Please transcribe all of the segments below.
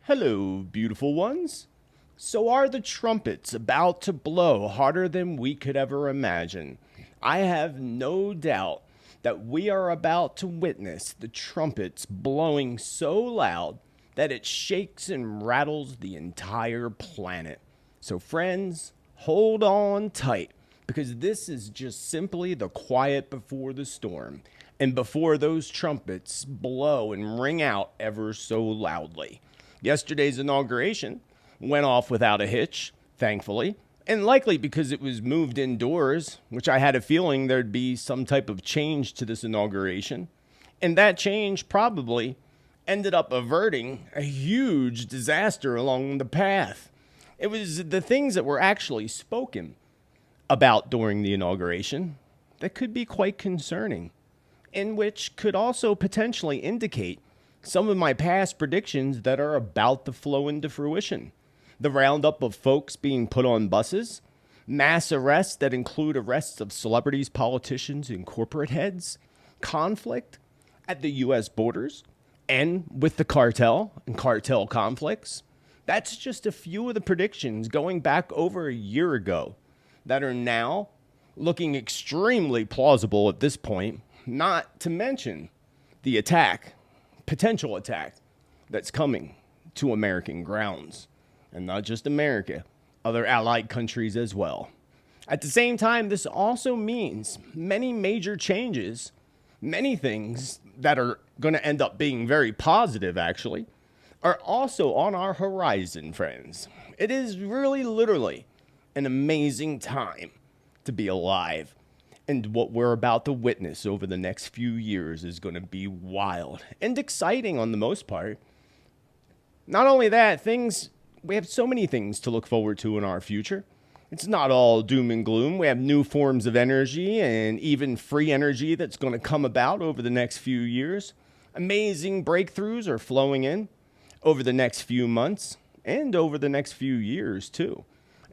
Hello, beautiful ones. So are the trumpets about to blow harder than we could ever imagine? I have no doubt that we are about to witness the trumpets blowing so loud that it shakes and rattles the entire planet. So friends, hold on tight, because this is just simply the quiet before the storm, and before those trumpets blow and ring out ever so loudly. Yesterday's inauguration went off without a hitch, thankfully, and likely because it was moved indoors, which I had a feeling there'd be some type of change to this inauguration. And that change probably ended up averting a huge disaster along the path. It was the things that were actually spoken about during the inauguration that could be quite concerning, and which could also potentially indicate some of my past predictions that are about to flow into fruition. The roundup of folks being put on buses, mass arrests that include arrests of celebrities, politicians, and corporate heads, conflict at the U.S. borders, and with the cartel and cartel conflicts. That's just a few of the predictions going back over a year ago that are now looking extremely plausible at this point, not to mention the potential attack that's coming to American grounds. And not just America, other allied countries as well. At the same time, this also means many major changes, many things that are going to end up being very positive, actually, are also on our horizon, friends. It is really literally an amazing time to be alive. And what we're about to witness over the next few years is going to be wild and exciting on the most part. Not only that, we have so many things to look forward to in our future. It's not all doom and gloom. We have new forms of energy and even free energy that's going to come about over the next few years. Amazing breakthroughs are flowing in over the next few months and over the next few years too.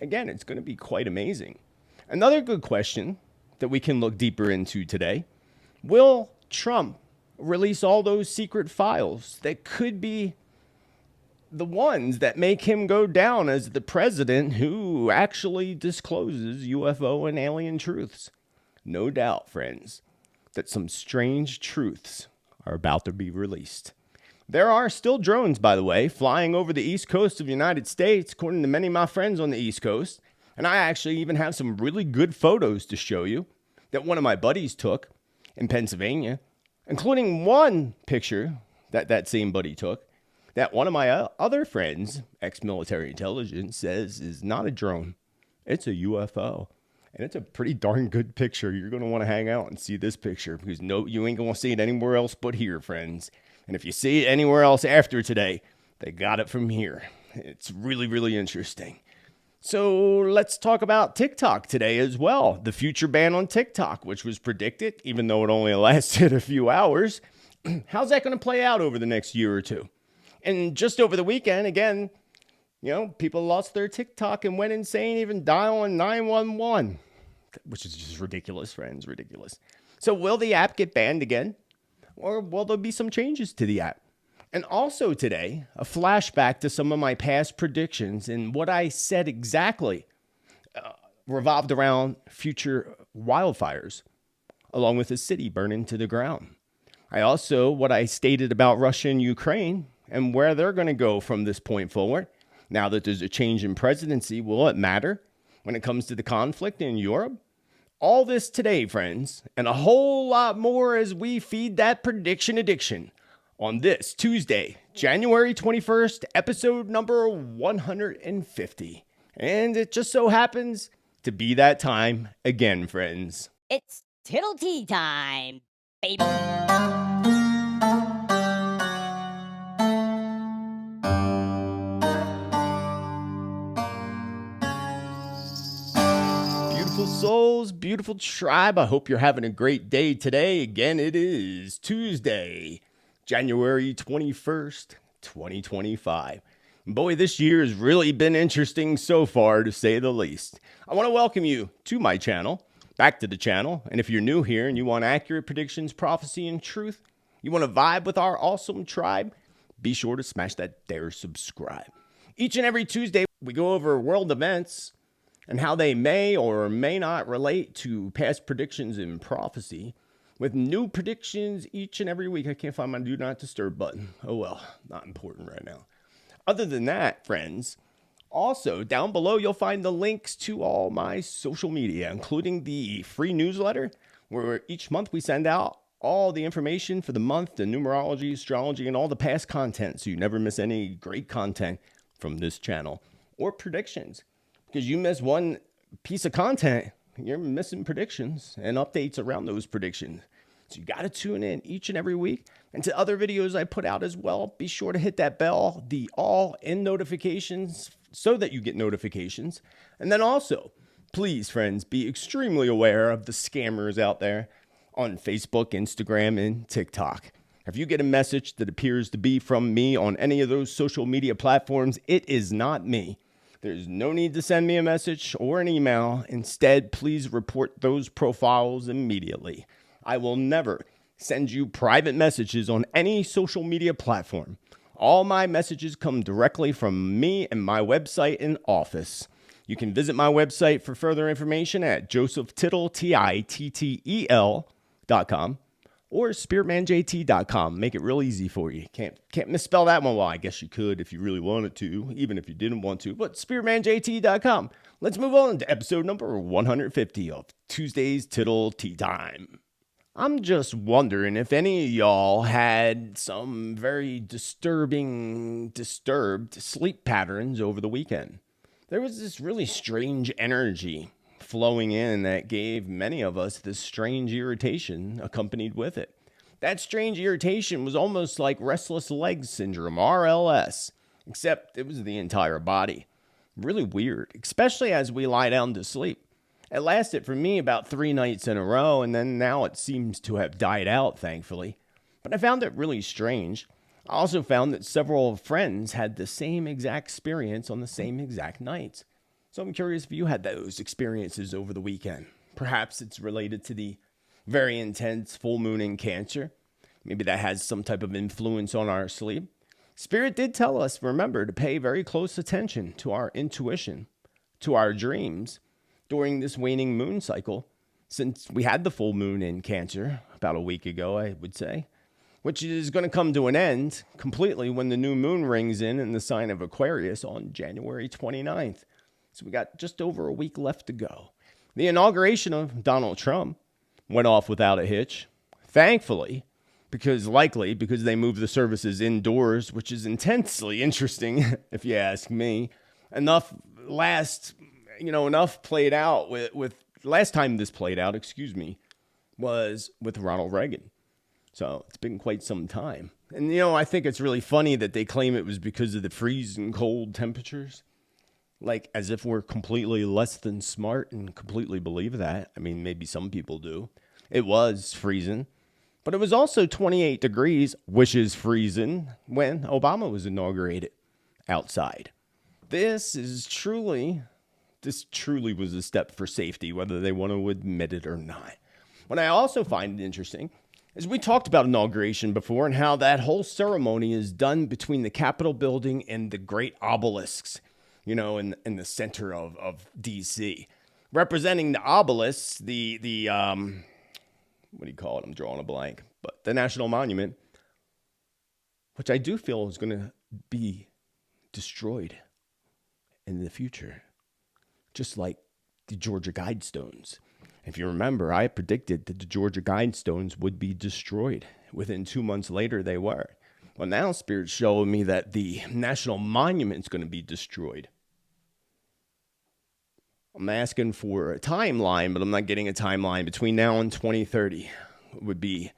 Again, it's going to be quite amazing. Another good question that we can look deeper into today: will Trump release all those secret files that could be the ones that make him go down as the president who actually discloses UFO and alien truths? No doubt, friends, that some strange truths are about to be released. There are still drones, by the way, flying over the East Coast of the United States, according to many of my friends on the East Coast. And I actually even have some really good photos to show you that one of my buddies took in Pennsyvania, including one picture that same buddy took that one of my other friends, ex-military intelligence, says is not a drone. It's a UFO. And it's a pretty darn good picture. You're going to want to hang out and see this picture, because no, you ain't going to see it anywhere else but here, friends. And if you see it anywhere else after today, they got it from here. It's really, really interesting. So let's talk about TikTok today as well. The future ban on TikTok, which was predicted, even though it only lasted a few hours. How's that going to play out over the next year or two? And just over the weekend, again, people lost their TikTok and went insane, even dialing 911, which is just ridiculous, friends, ridiculous. So will the app get banned again? Or will there be some changes to the app? And also today, a flashback to some of my past predictions and what I said exactly revolved around future wildfires, along with a city burning to the ground. What I stated about Russia and Ukraine and where they're going to go from this point forward. Now that there's a change in presidency, will it matter when it comes to the conflict in Europe? All this today, friends, and a whole lot more as we feed that prediction addiction on this Tuesday, January 21st, episode number 150. And it just so happens to be that time again, friends. It's Teatime, baby. Beautiful souls, beautiful tribe. I hope you're having a great day today. Again, it is Tuesday, January 21st, 2025. Boy, this year has really been interesting so far, to say the least. I want to welcome you to my channel, back to the channel. And if you're new here and you want accurate predictions, prophecy, and truth, you want to vibe with our awesome tribe, be sure to smash that there subscribe. Each and every Tuesday, we go over world events and how they may or may not relate to past predictions and prophecy, with new predictions each and every week. I can't find my do not disturb button. Oh well, not important right now. Other than that, friends, also down below you'll find the links to all my social media, including the free newsletter, where each month we send out all the information for the month, the numerology, astrology, and all the past content, so you never miss any great content from this channel or predictions. Because you miss one piece of content, you're missing predictions and updates around those predictions. So you got to tune in each and every week. And to other videos I put out as well, be sure to hit that bell, the all in notifications, so that you get notifications. And then also, please, friends, be extremely aware of the scammers out there on Facebook, Instagram, and TikTok. If you get a message that appears to be from me on any of those social media platforms, it is not me. There's no need to send me a message or an email. Instead, please report those profiles immediately. I will never send you private messages on any social media platform. All my messages come directly from me and my website and office. You can visit my website for further information at josephtittel, Tittel.com, or spiritmanjt.com. Make it real easy for you. Can't misspell that one. Well, I guess you could if you really wanted to, even if you didn't want to, but spiritmanjt.com. Let's move on to episode number 150 of Tuesday's Tittle Tea Time. I'm just wondering if any of y'all had some very disturbed sleep patterns over the weekend. There was this really strange energy flowing in that gave many of us this strange irritation accompanied with it. That strange irritation was almost like restless legs syndrome, RLS, except it was the entire body. Really weird, especially as we lie down to sleep. It lasted for me about 3 nights in a row, and then now it seems to have died out, thankfully. But I found it really strange. I also found that several friends had the same exact experience on the same exact nights. So I'm curious if you had those experiences over the weekend. Perhaps it's related to the very intense full moon in Cancer. Maybe that has some type of influence on our sleep. Spirit did tell us, remember, to pay very close attention to our intuition, to our dreams during this waning moon cycle, since we had the full moon in Cancer about a week ago, I would say, which is going to come to an end completely when the new moon rings in the sign of Aquarius on January 29th. So we got just over a week left to go. The inauguration of Donald Trump went off without a hitch, thankfully, because they moved the services indoors, which is intensely interesting, if you ask me. Enough played out with last time this played out, was with Ronald Reagan. So it's been quite some time. And, I think it's really funny that they claim it was because of the freezing cold temperatures. Like, as if we're completely less than smart and completely believe that. I mean, maybe some people do. It was freezing. But it was also 28 degrees, which is freezing, when Obama was inaugurated outside. This truly was a step for safety, whether they want to admit it or not. What I also find interesting is we talked about inauguration before and how that whole ceremony is done between the Capitol building and the great obelisks, in the center of D.C. Representing the obelisks, the what do you call it? I'm drawing a blank. But the National Monument, which I do feel is going to be destroyed in the future, just like the Georgia Guidestones. If you remember, I predicted that the Georgia Guidestones would be destroyed. Within 2 months later, they were. Well, now Spirit's showing me that the National Monument's going to be destroyed. I'm asking for a timeline, but I'm not getting a timeline. Between now and 2030 would be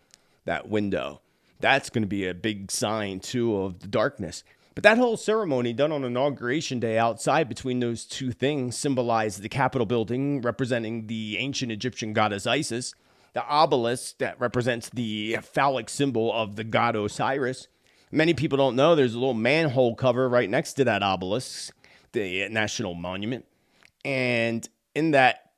that window. That's going to be a big sign, too, of the darkness. But that whole ceremony done on Inauguration Day outside between those two things symbolized the Capitol building representing the ancient Egyptian goddess Isis, the obelisk that represents the phallic symbol of the god Osiris. Many people don't know there's a little manhole cover right next to that obelisk, the National Monument. And in that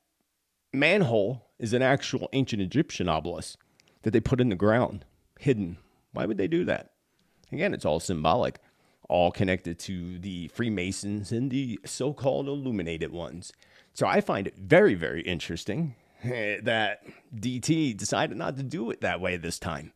manhole is an actual ancient Egyptian obelisk that they put in the ground, hidden. Why would they do that? Again, it's all symbolic, all connected to the Freemasons and the so-called illuminated ones. So I find it very, very interesting that DT decided not to do it that way this time,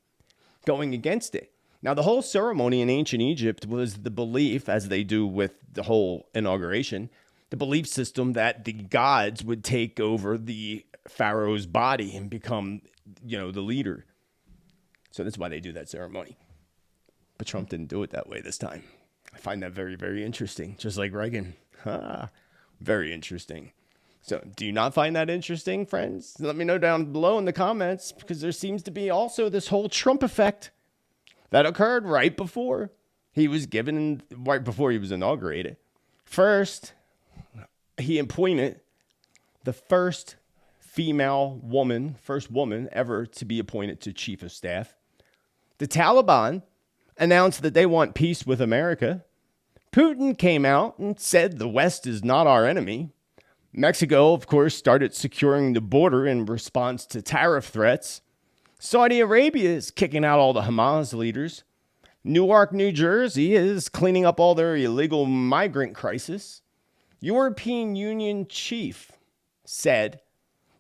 going against it. Now, the whole ceremony in ancient Egypt was the belief, as they do with the whole inauguration, the belief system that the gods would take over the pharaoh's body and become, the leader. So that's why they do that ceremony. But Trump didn't do it that way this time. I find that very, very interesting. Just like Reagan. Very interesting. So do you not find that interesting, friends? Let me know down below in the comments, because there seems to be also this whole Trump effect that occurred right before he was inaugurated. First, he appointed the first woman ever to be appointed to chief of staff. The Taliban announced that they want peace with America. Putin came out and said the West is not our enemy. Mexico, of course, started securing the border in response to tariff threats. Saudi Arabia is kicking out all the Hamas leaders. Newark, New Jersey is cleaning up all their illegal migrant crisis. European Union chief said,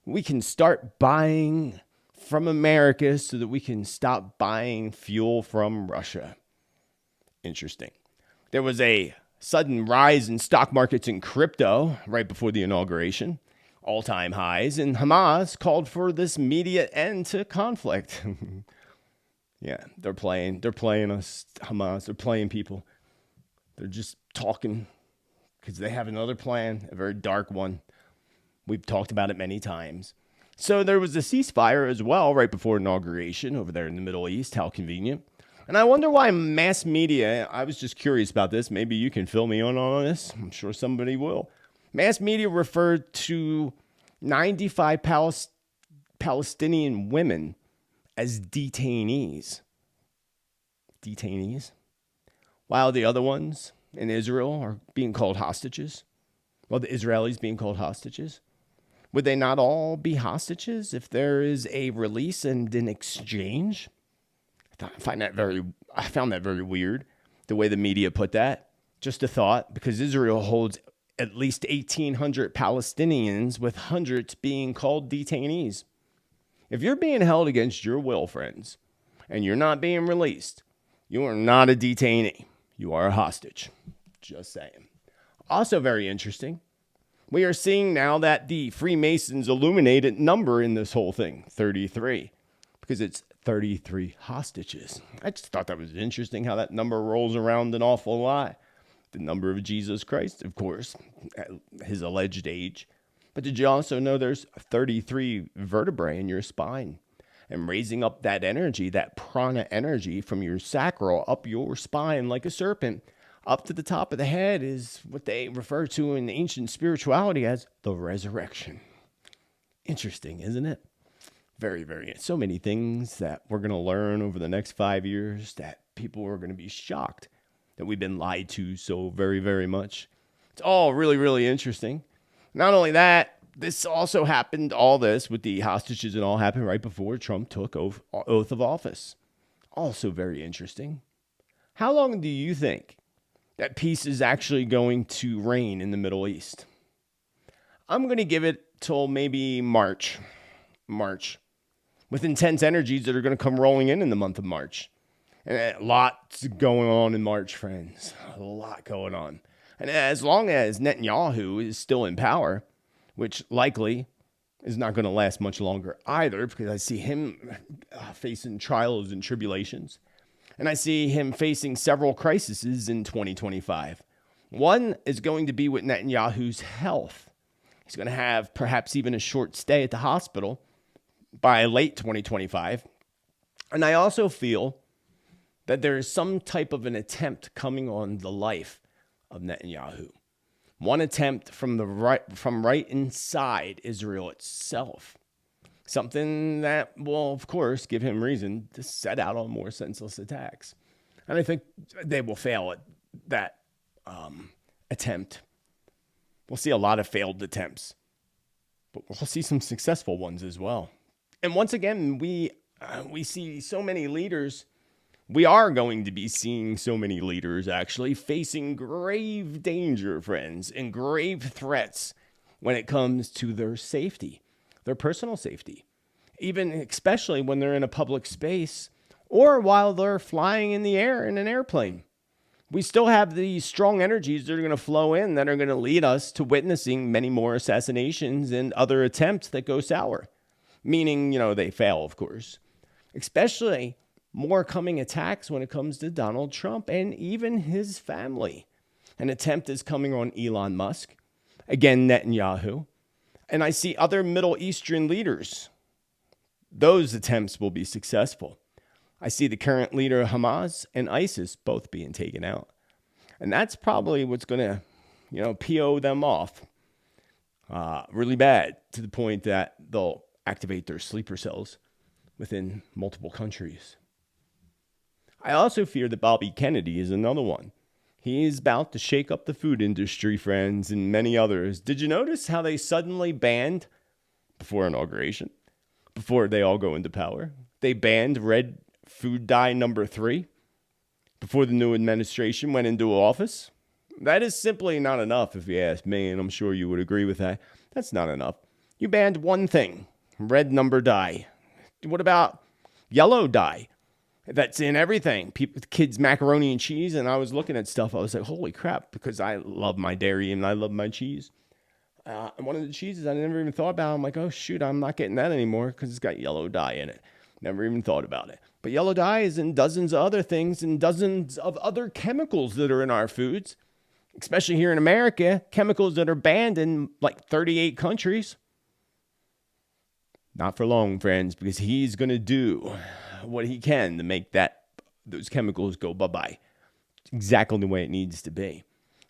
we can start buying from America so that we can stop buying fuel from Russia. Interesting. There was a sudden rise in stock markets and crypto right before the inauguration, all-time highs, and Hamas called for this immediate end to conflict. Yeah, they're playing us, Hamas. They're playing people. They're just talking because they have another plan, a very dark one. We've talked about it many times. So there was a ceasefire as well right before inauguration over there in the Middle East. How convenient. And I wonder why mass media, I was just curious about this. Maybe you can fill me in on this. I'm sure somebody will. Mass media referred to 95 Palestinian women as detainees. Detainees. While the other ones in Israel are being called hostages. Well, the Israelis being called hostages. Would they not all be hostages if there is a release and an exchange? I found that very weird, the way the media put that. Just a thought, because Israel holds at least 1,800 Palestinians, with hundreds being called detainees. If you're being held against your will, friends, and you're not being released, you are not a detainee. You are a hostage. Just saying. Also very interesting. We are seeing now that the Freemasons illuminated number in this whole thing, 33, because it's 33 hostages. I just thought that was interesting how that number rolls around an awful lot. The number of Jesus Christ, of course, his alleged age. But did you also know there's 33 vertebrae in your spine? And raising up that energy, that prana energy from your sacral up your spine like a serpent, up to the top of the head is what they refer to in ancient spirituality as the resurrection. Interesting, isn't it? Very, very. So many things that we're going to learn over the next 5 years that people are going to be shocked that we've been lied to so very, very much. It's all really, really interesting. Not only that, this also happened, all this with the hostages and all happened right before Trump took oath of office. Also very interesting. How long do you think that peace is actually going to reign in the Middle East? I'm going to give it till maybe March, with intense energies that are going to come rolling in the month of March. And a lot's going on in March, friends. A lot going on. And as long as Netanyahu is still in power, which likely is not going to last much longer either, because I see him facing trials and tribulations. And I see him facing several crises in 2025. One is going to be with Netanyahu's health. He's going to have perhaps even a short stay at the hospital by late 2025. And I also feel that there is some type of an attempt coming on the life of Netanyahu. One attempt from right inside Israel itself. Something that will, of course, give him reason to set out on more senseless attacks. And I think they will fail at that attempt. We'll see a lot of failed attempts, but we'll see some successful ones as well. And once again, we see so many leaders We are going to be seeing so many leaders actually facing grave danger, friends, and grave threats when it comes to their safety, their personal safety, even especially when they're in a public space or while they're flying in the air in an airplane. We still have these strong energies that are going to flow in that are going to lead us to witnessing many more assassinations and other attempts that go sour. Meaning, they fail, of course. Especially more coming attacks when it comes to Donald Trump and even his family. An attempt is coming on Elon Musk. Again, Netanyahu. And I see other Middle Eastern leaders. Those attempts will be successful. I see the current leader of Hamas and ISIS both being taken out. And that's probably what's going to, PO them off really bad to the point that they'll activate their sleeper cells within multiple countries. I also fear that Bobby Kennedy is another one. He is about to shake up the food industry, friends, and many others. Did you notice how they suddenly banned, before inauguration, before they all go into power, they banned red food dye number 3 before the new administration went into office? That is simply not enough, if you ask me, and I'm sure you would agree with that. That's not enough. You banned one thing, red number dye. What about yellow dye? That's in everything. Kids, macaroni and cheese, and I was looking at stuff. I was like, holy crap, because I love my dairy and I love my cheese. And one of the cheeses I never even thought about. I'm like, oh, shoot, I'm not getting that anymore because it's got yellow dye in it. Never even thought about it. But yellow dye is in dozens of other things and dozens of other chemicals that are in our foods, especially here in America, chemicals that are banned in like 38 countries. Not for long, friends, because he's going to do what he can to make those chemicals go bye-bye. Exactly the way it needs to be.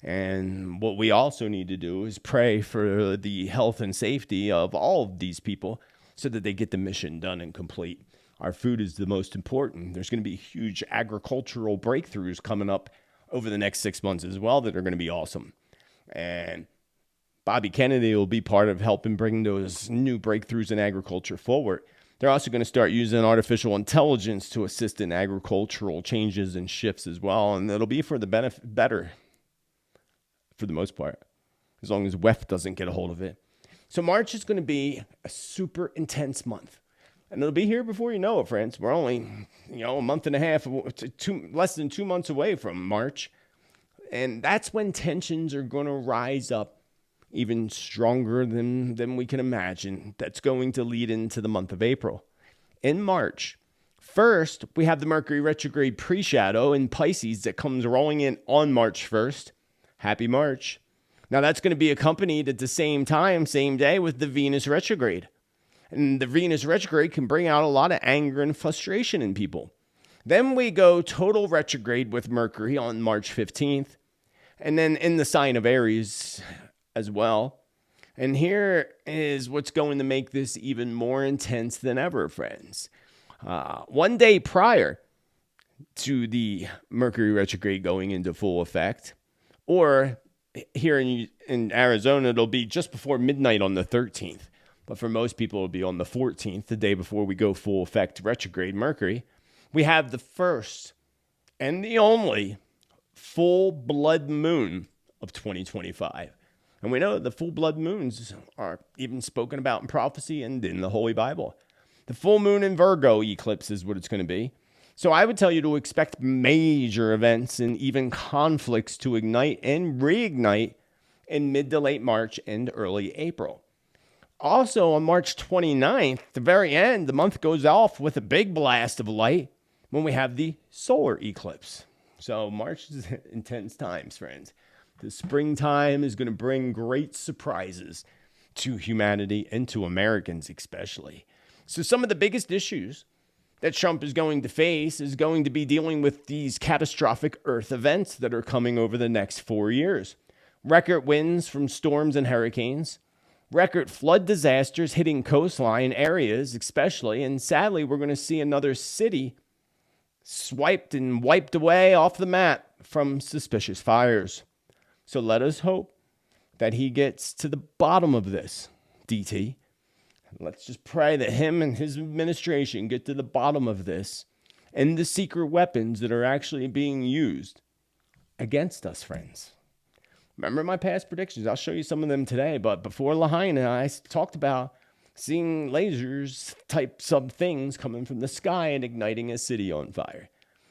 And what we also need to do is pray for the health and safety of all of these people so that they get the mission done and complete. Our food is the most important. There's going to be huge agricultural breakthroughs coming up over the next 6 months as well that are going to be awesome. And Bobby Kennedy will be part of helping bring those new breakthroughs in agriculture forward. They're also going to start using artificial intelligence to assist in agricultural changes and shifts as well. And it'll be for the better, for the most part, as long as WEF doesn't get a hold of it. So March is going to be a super intense month. And it'll be here before you know it, friends. We're only, a month and a half, less than 2 months away from March. And that's when tensions are going to rise up even stronger than we can imagine. That's going to lead into the month of April. In March, first, we have the Mercury retrograde pre-shadow in Pisces that comes rolling in on March 1st. Happy March. Now, that's going to be accompanied at the same time, same day, with the Venus retrograde. And the Venus retrograde can bring out a lot of anger and frustration in people. Then we go total retrograde with Mercury on March 15th. And then in the sign of Aries as well. And here is what's going to make this even more intense than ever, friends. One day prior to the Mercury retrograde going into full effect, or here in Arizona, it'll be just before midnight on the 13th. But for most people, it'll be on the 14th, the day before we go full effect retrograde Mercury. We have the first and the only full blood moon of 2025. And we know the full blood moons are even spoken about in prophecy and in the Holy Bible. The full moon in Virgo eclipse is what it's going to be. So I would tell you to expect major events and even conflicts to ignite and reignite in mid to late March and early April. Also, on March 29th, the very end, the month goes off with a big blast of light when we have the solar eclipse. So March is intense times, friends. The springtime is going to bring great surprises to humanity and to Americans especially. So some of the biggest issues that Trump is going to face is going to be dealing with these catastrophic Earth events that are coming over the next 4 years. Record winds from storms and hurricanes. Record flood disasters hitting coastline areas especially. And sadly, we're going to see another city swiped and wiped away off the map from suspicious fires. So let us hope that he gets to the bottom of this, DT. Let's just pray that him and his administration get to the bottom of this and the secret weapons that are actually being used against us, friends. Remember my past predictions? I'll show you some of them today. But before Lahaina, I talked about seeing lasers type some things coming from the sky and igniting a city on fire.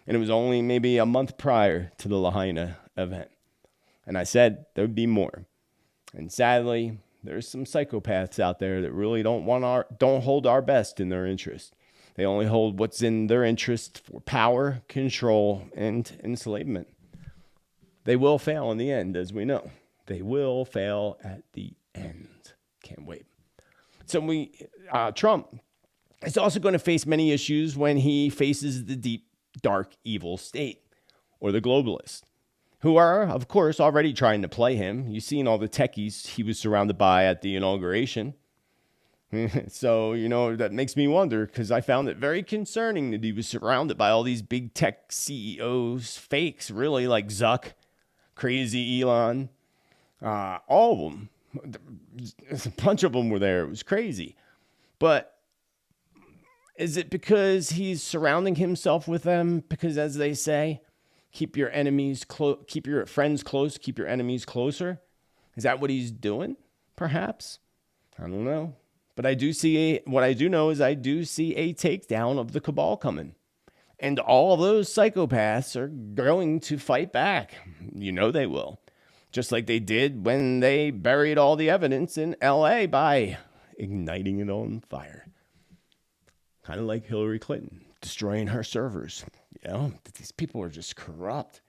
And it was only maybe a month prior to the Lahaina event. And I said there would be more. And sadly, there's some psychopaths out there that really don't hold our best in their interest. They only hold what's in their interest for power, control, and enslavement. They will fail in the end, as we know. They will fail at the end. Can't wait. So Trump is also going to face many issues when he faces the deep, dark, evil state, or the globalists, who are, of course, already trying to play him. You've seen all the techies he was surrounded by at the inauguration. So, that makes me wonder, because I found it very concerning that he was surrounded by all these big tech CEOs, fakes, really, like Zuck, crazy Elon, all of them. A bunch of them were there. It was crazy. But is it because he's surrounding himself with them? Because, as they say, keep your enemies close, keep your friends close, keep your enemies closer. Is that what he's doing? Perhaps. I don't know. But I do see what I do know is I do see a takedown of the cabal coming. And all those psychopaths are going to fight back. They will. Just like they did when they buried all the evidence in LA by igniting it on fire. Kind of like Hillary Clinton destroying her servers. These people are just corrupt.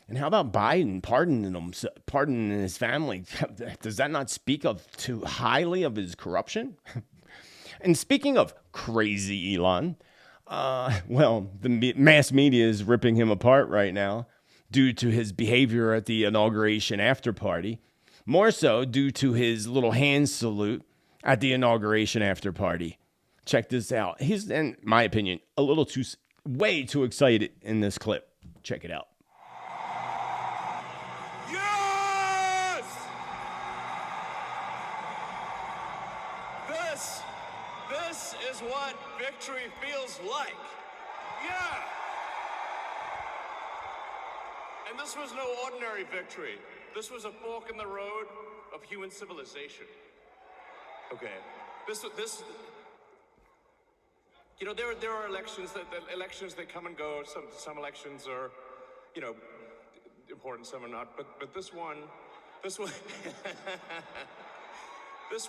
And how about Biden pardoning his family? Does that not speak too highly of his corruption? And speaking of crazy Elon, the mass media is ripping him apart right now due to his behavior at the inauguration after party. More so due to his little hand salute at the inauguration after party. Check this out. He's, in my opinion, way too excited in this clip. Check it out. Yes! This is what victory feels like. Yeah! And this was no ordinary victory. This was a fork in the road of human civilization. Okay. There are elections that come and go. Some elections are, important, some are not. But this one, this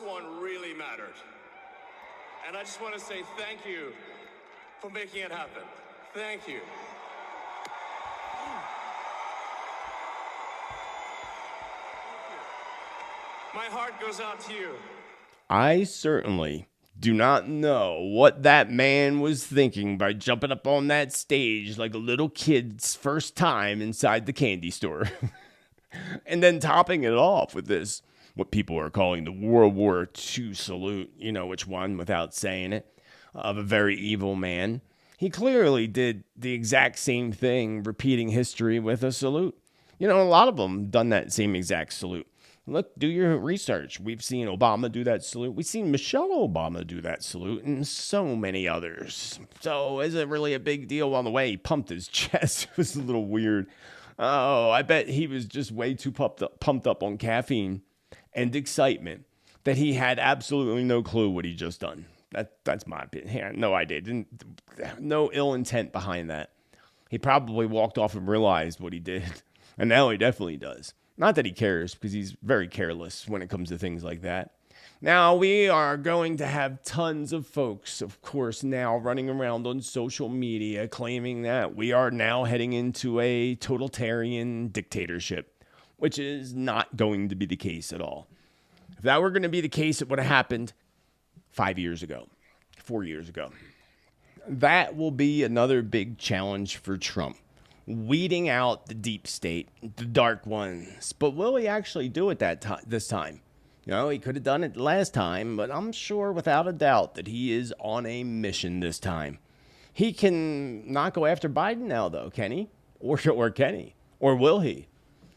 one really mattered. And I just want to say thank you for making it happen. Thank you. My heart goes out to you. I certainly do not know what that man was thinking by jumping up on that stage like a little kid's first time inside the candy store. And then topping it off with this, what people are calling the World War II salute, which one without saying it, of a very evil man. He clearly did the exact same thing, repeating history with a salute. A lot of them done that same exact salute. Look, do your research. We've seen Obama do that salute. We've seen Michelle Obama do that salute and so many others. So is it really a big deal? On the way, he pumped his chest. It was a little weird. Oh, I bet he was just way too pumped up on caffeine and excitement that he had absolutely no clue what he just done. That's my opinion. He had no idea. No ill intent behind that. He probably walked off and realized what he did. And now he definitely does. Not that he cares, because he's very careless when it comes to things like that. Now, we are going to have tons of folks, of course, now running around on social media claiming that we are now heading into a totalitarian dictatorship, which is not going to be the case at all. If that were going to be the case, it would have happened 5 years ago, 4 years ago. That will be another big challenge for Trump. Weeding out the deep state, the dark ones. But will he actually do it this time? He could have done it last time, but I'm sure without a doubt that he is on a mission this time. He can not go after Biden now, though, can he? Or can he? Or will he?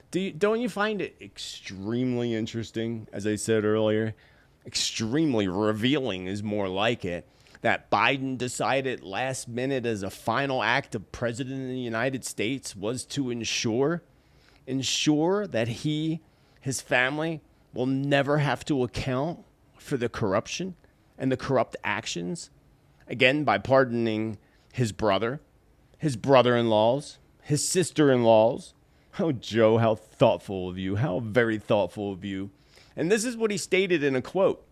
Don't you find it extremely interesting, as I said earlier? Extremely revealing is more like it. that Biden decided last minute as a final act of President of the United States was to ensure that his family will never have to account for the corruption and the corrupt actions, again, by pardoning his brother, his brother-in-laws, his sister-in-laws. Oh, Joe, how thoughtful of you. How very thoughtful of you. And this is what he stated in a quote.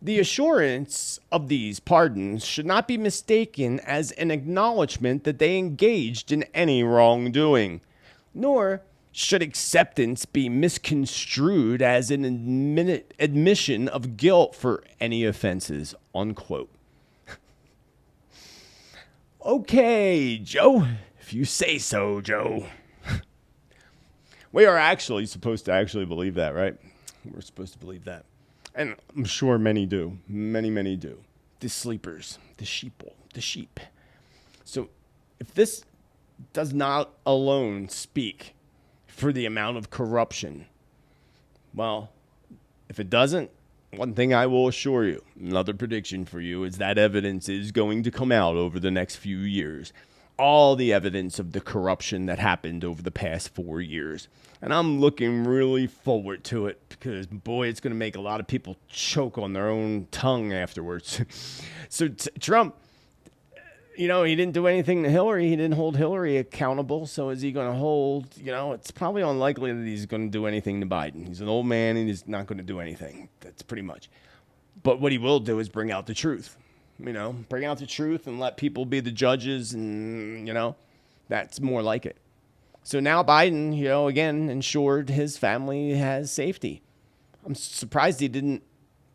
The assurance of these pardons should not be mistaken as an acknowledgement that they engaged in any wrongdoing, nor should acceptance be misconstrued as an admission of guilt for any offenses, unquote. Okay, Joe, if you say so, Joe. We are actually supposed to actually believe that, right? We're supposed to believe that. And I'm sure many do. Many do. The sleepers, the sheep. So if this does not alone speak for the amount of corruption, well, if it doesn't, one thing I will assure you, another prediction for you, is that evidence is going to come out over the next few years. All the evidence of the corruption that happened over the past 4 years. And I'm looking really forward to it because, boy, it's going to make a lot of people choke on their own tongue afterwards. So Trump, he didn't do anything to Hillary. He didn't hold Hillary accountable. So is he going to hold, it's probably unlikely that he's going to do anything to Biden. He's an old man and he's not going to do anything. That's pretty much. But what he will do is bring out the truth. Bring out the truth and let people be the judges, and, that's more like it. So now Biden, again, ensured his family has safety. I'm surprised he didn't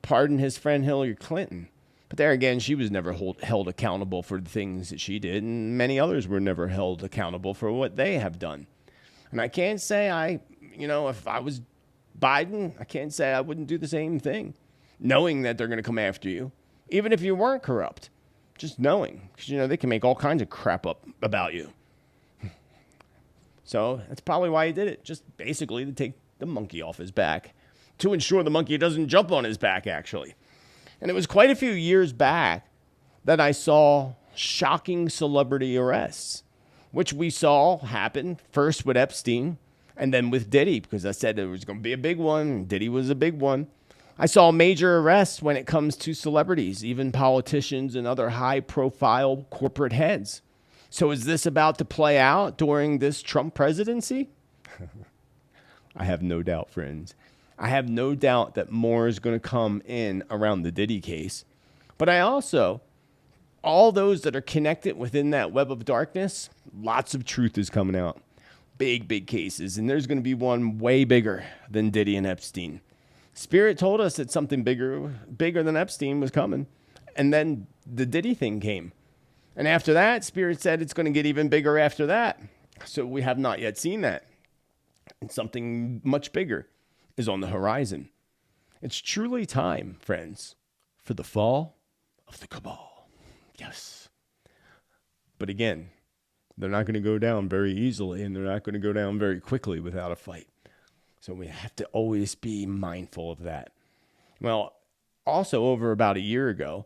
pardon his friend Hillary Clinton. But there again, she was never held accountable for the things that she did, and many others were never held accountable for what they have done. And I can't say if I was Biden, I can't say I wouldn't do the same thing, knowing that they're going to come after you. Even if you weren't corrupt, just knowing, because, they can make all kinds of crap up about you. So that's probably why he did it, just basically to take the monkey off his back, to ensure the monkey doesn't jump on his back, actually. And it was quite a few years back that I saw shocking celebrity arrests, which we saw happen first with Epstein and then with Diddy, because I said there was going to be a big one, and Diddy was a big one. I saw major arrests when it comes to celebrities, even politicians and other high-profile corporate heads. So is this about to play out during this Trump presidency? I have no doubt, friends. I have no doubt that more is going to come in around the Diddy case. But I also, all those that are connected within that web of darkness, lots of truth is coming out. Big cases. And there's going to be one way bigger than Diddy and Epstein. Spirit told us that something bigger than Epstein was coming. And then the Diddy thing came. And after that, Spirit said it's going to get even bigger after that. So we have not yet seen that. And something much bigger is on the horizon. It's truly time, friends, for the fall of the cabal. Yes. But again, they're not going to go down very easily, and they're not going to go down very quickly without a fight. So we have to always be mindful of that. Well, also over about a year ago,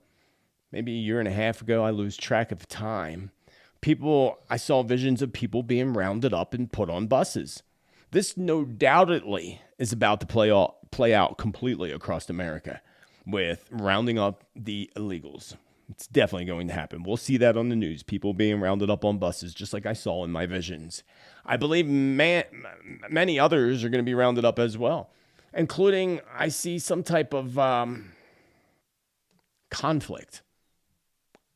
maybe a year and a half ago, I lose track of time. I saw visions of people being rounded up and put on buses. This no doubtedly is about to play out completely across America with rounding up the illegals. It's definitely going to happen. We'll see that on the news. People being rounded up on buses, just like I saw in my visions. I believe many others are going to be rounded up as well, including I see some type of conflict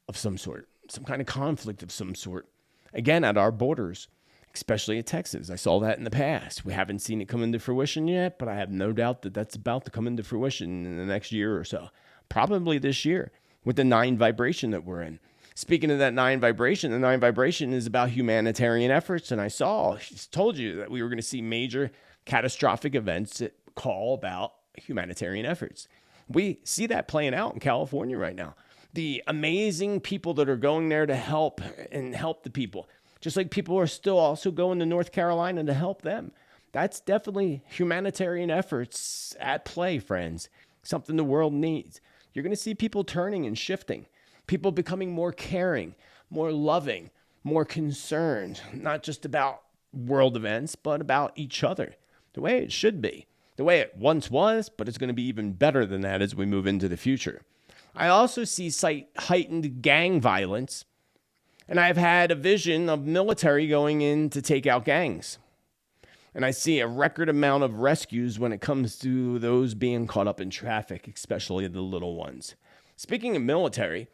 of some sort, some kind of conflict of some sort, again, at our borders, especially at Texas. I saw that in the past. We haven't seen it come into fruition yet, but I have no doubt that that's about to come into fruition in the next year or so, probably this year, with the 9 vibration that we're in. Speaking of that 9 vibration, the 9 vibration is about humanitarian efforts. And I told you that we were going to see major catastrophic events that call about humanitarian efforts. We see that playing out in California right now. The amazing people that are going there to help the people, just like people are still also going to North Carolina to help them. That's definitely humanitarian efforts at play, friends. Something the world needs. You're going to see people turning and shifting. People becoming more caring, more loving, more concerned, not just about world events, but about each other, the way it should be, the way it once was, but it's going to be even better than that as we move into the future. I also see heightened gang violence, and I've had a vision of military going in to take out gangs. And I see a record amount of rescues when it comes to those being caught up in traffic, especially the little ones. Speaking of military,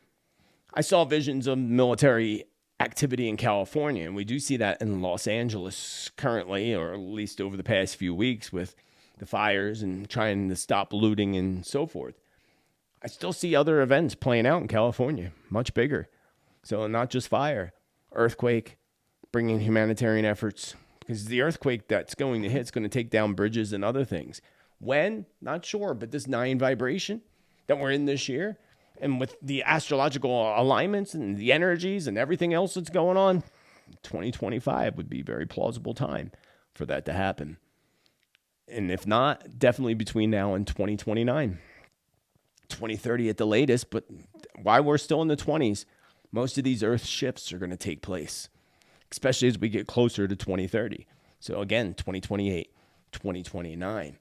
I saw visions of military activity in California, and we do see that in Los Angeles currently, or at least over the past few weeks with the fires and trying to stop looting and so forth. I still see other events playing out in California, much bigger. So not just fire, earthquake, bringing humanitarian efforts, because the earthquake that's going to hit is going to take down bridges and other things. When? Not sure, but this 9 vibration that we're in this year, and with the astrological alignments and the energies and everything else that's going on, 2025 would be a very plausible time for that to happen. And if not, definitely between now and 2029. 2030 at the latest, but while we're still in the 20s, most of these earth shifts are going to take place, especially as we get closer to 2030. So again, 2028, 2029.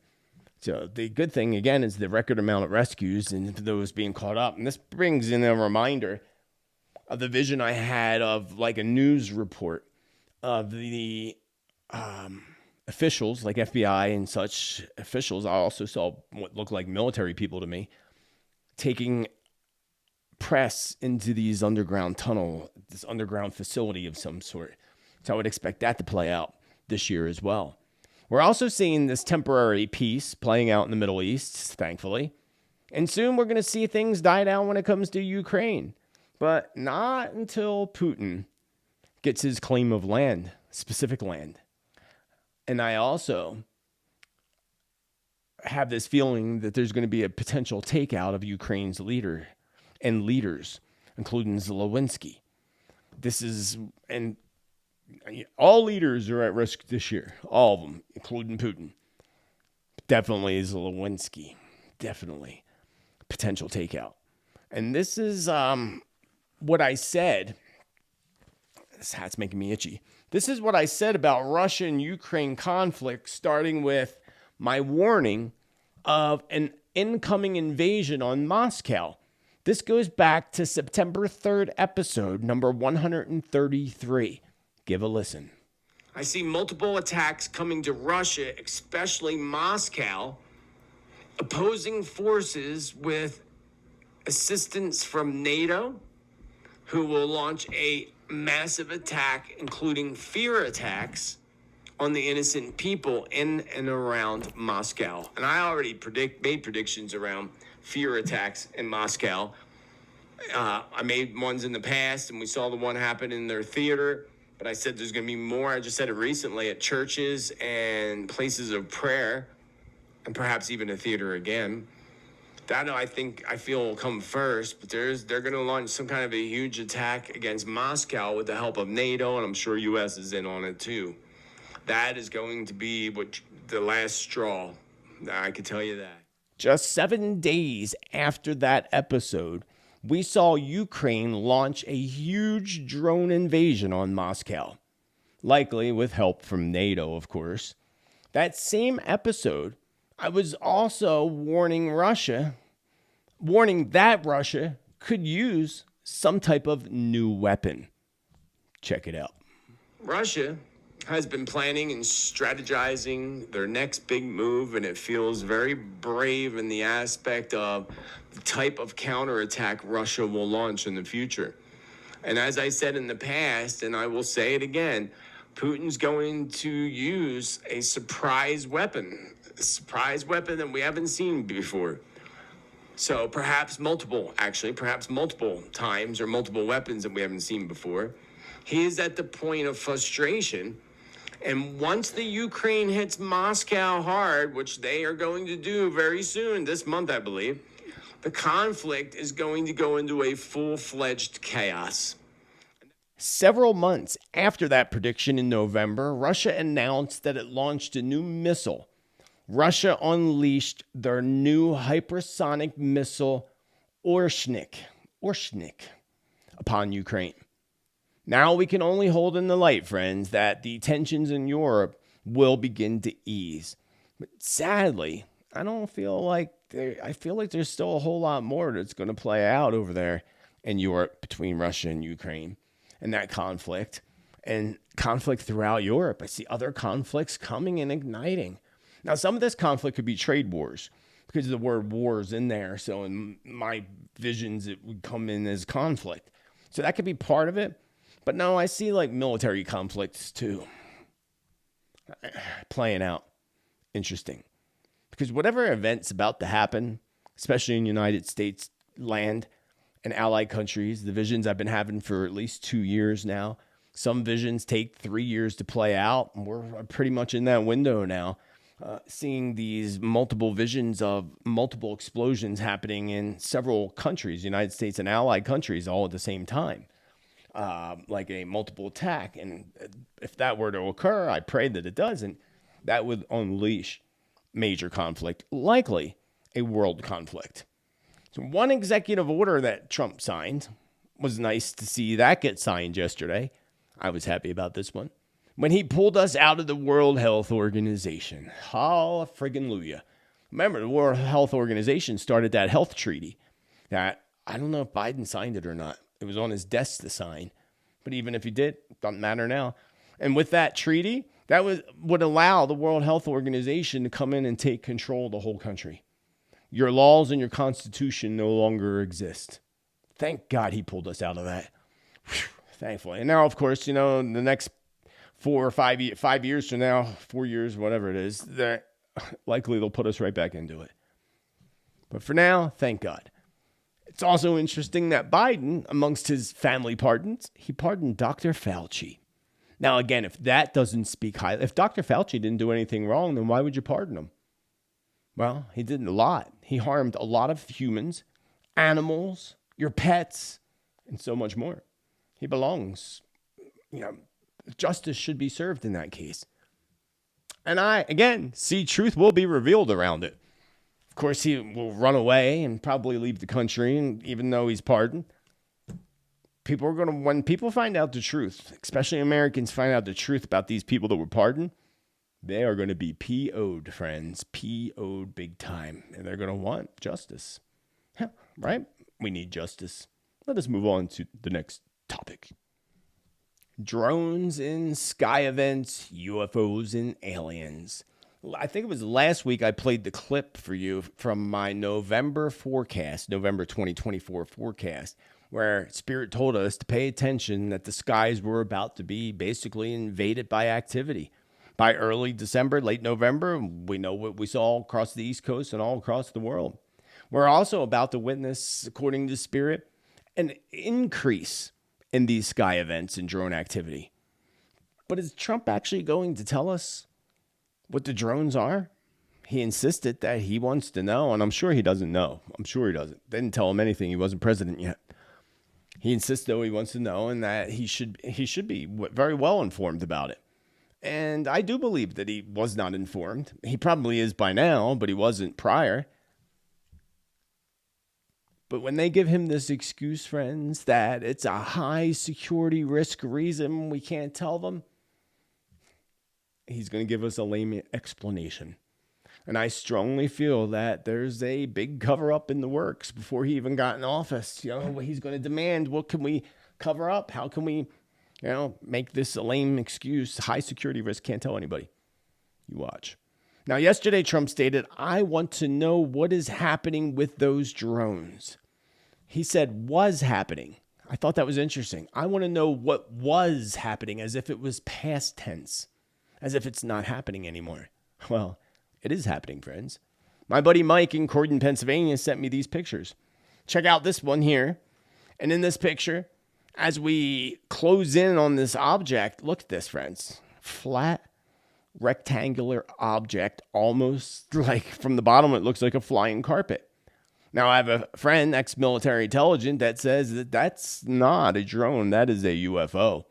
So the good thing, again, is the record amount of rescues and those being caught up. And this brings in a reminder of the vision I had of like a news report of the officials, like FBI and such officials. I also saw what looked like military people to me, taking press into these underground tunnel, this underground facility of some sort. So I would expect that to play out this year as well. We're also seeing this temporary peace playing out in the Middle East, thankfully. And soon we're going to see things die down when it comes to Ukraine. But not until Putin gets his claim of land, specific land. And I also have this feeling that there's going to be a potential takeout of Ukraine's leader and leaders, including Zelensky. And all leaders are at risk this year, all of them, including Putin. Definitely Zelensky, definitely potential takeout. And this is what I said. This hat's making me itchy. This is what I said about Russia and Ukraine conflict, starting with my warning of an incoming invasion on Moscow. This goes back to September 3rd episode, number 133. Give a listen. I see multiple attacks coming to Russia, especially Moscow, opposing forces with assistance from NATO, who will launch a massive attack, including fear attacks on the innocent people in and around Moscow. And I already made predictions around fear attacks in Moscow. I made ones in the past, and we saw the one happen in their theater. But I said there's going to be more. I just said it recently at churches and places of prayer, and perhaps even a theater again. That I feel will come first, but they're going to launch some kind of a huge attack against Moscow with the help of NATO, and I'm sure U.S. is in on it too. That is going to be the last straw. I can tell you that. Just 7 days after that episode, we saw Ukraine launch a huge drone invasion on Moscow, likely with help from NATO, of course. That same episode, I was also warning that Russia could use some type of new weapon. Check it out. Russia has been planning and strategizing their next big move, and it feels very brave in the aspect of the type of counterattack Russia will launch in the future. And as I said in the past, and I will say it again, Putin's going to use a surprise weapon that we haven't seen before. So perhaps multiple times or multiple weapons that we haven't seen before. He is at the point of frustration. And once the Ukraine hits Moscow hard, which they are going to do very soon, this month, I believe, the conflict is going to go into a full-fledged chaos. Several months after that prediction in November, Russia announced that it launched a new missile. Russia unleashed their new hypersonic missile, Orshnik. upon Ukraine. Now we can only hold in the light, friends, that the tensions in Europe will begin to ease. But sadly, I feel like there's still a whole lot more that's going to play out over there in Europe between Russia and Ukraine and that conflict and conflict throughout Europe. I see other conflicts coming and igniting. Now, some of this conflict could be trade wars because the word war is in there. So in my visions, it would come in as conflict. So that could be part of it. But no, I see like military conflicts too playing out. Interesting. Because whatever event's about to happen, especially in United States land and allied countries, the visions I've been having for at least 2 years now, some visions take 3 years to play out. And we're pretty much in that window now, seeing these multiple visions of multiple explosions happening in several countries, United States and allied countries, all at the same time. Like a multiple attack. And if that were to occur, I pray that it doesn't. That would unleash major conflict, likely a world conflict. So one executive order that Trump signed was nice to see that get signed yesterday. I was happy about this one. When he pulled us out of the World Health Organization. Hallelujah. Remember, the World Health Organization started that health treaty that I don't know if Biden signed it or not. It was on his desk to sign. But even if he did, it doesn't matter now. And with that treaty, that would allow the World Health Organization to come in and take control of the whole country. Your laws and your constitution no longer exist. Thank God he pulled us out of that. Whew, thankfully. And now, of course, the next 4 or 5 years from now, 4 years, whatever it is, likely they'll put us right back into it. But for now, thank God. It's also interesting that Biden, amongst his family pardons, he pardoned Dr. Fauci. Now, again, if that doesn't speak highly, if Dr. Fauci didn't do anything wrong, then why would you pardon him? Well, he did a lot. He harmed a lot of humans, animals, your pets, and so much more. He belongs. Justice should be served in that case. And I, again, see truth will be revealed around it. Of course, he will run away and probably leave the country, and even though he's pardoned. When people find out the truth, especially Americans find out the truth about these people that were pardoned, they are going to be PO'd, friends. PO'd big time. And they're going to want justice. Yeah, right? We need justice. Let us move on to the next topic. Drones in sky events, UFOs and aliens. I think it was last week I played the clip for you from my November 2024 forecast, where Spirit told us to pay attention that the skies were about to be basically invaded by activity. By early December, late November, we know what we saw across the East Coast and all across the world. We're also about to witness, according to Spirit, an increase in these sky events and drone activity. But is Trump actually going to tell us what the drones are? He insisted that he wants to know, and I'm sure he doesn't know. I'm sure he doesn't. They didn't tell him anything. He wasn't president yet. He insists, though, he wants to know, and that he should be very well informed about it. And I do believe that he was not informed. He probably is by now, but he wasn't prior. But when they give him this excuse, friends, that it's a high security risk reason we can't tell them, he's going to give us a lame explanation. And I strongly feel that there's a big cover-up in the works before he even got in office. He's going to demand, what can we cover up? How can we, make this a lame excuse? High security risk, can't tell anybody. You watch. Now, yesterday, Trump stated, I want to know what is happening with those drones. He said was happening. I thought that was interesting. I want to know what was happening, as if it was past tense, as if it's not happening anymore. Well, it is happening, friends. My buddy Mike in Croydon, Pennsyvania sent me these pictures. Check out this one here. And in this picture, as we close in on this object, look at this, friends. Flat, rectangular object, almost like from the bottom, it looks like a flying carpet. Now, I have a friend, ex-military intelligence, that says that that's not a drone. That is a UFO.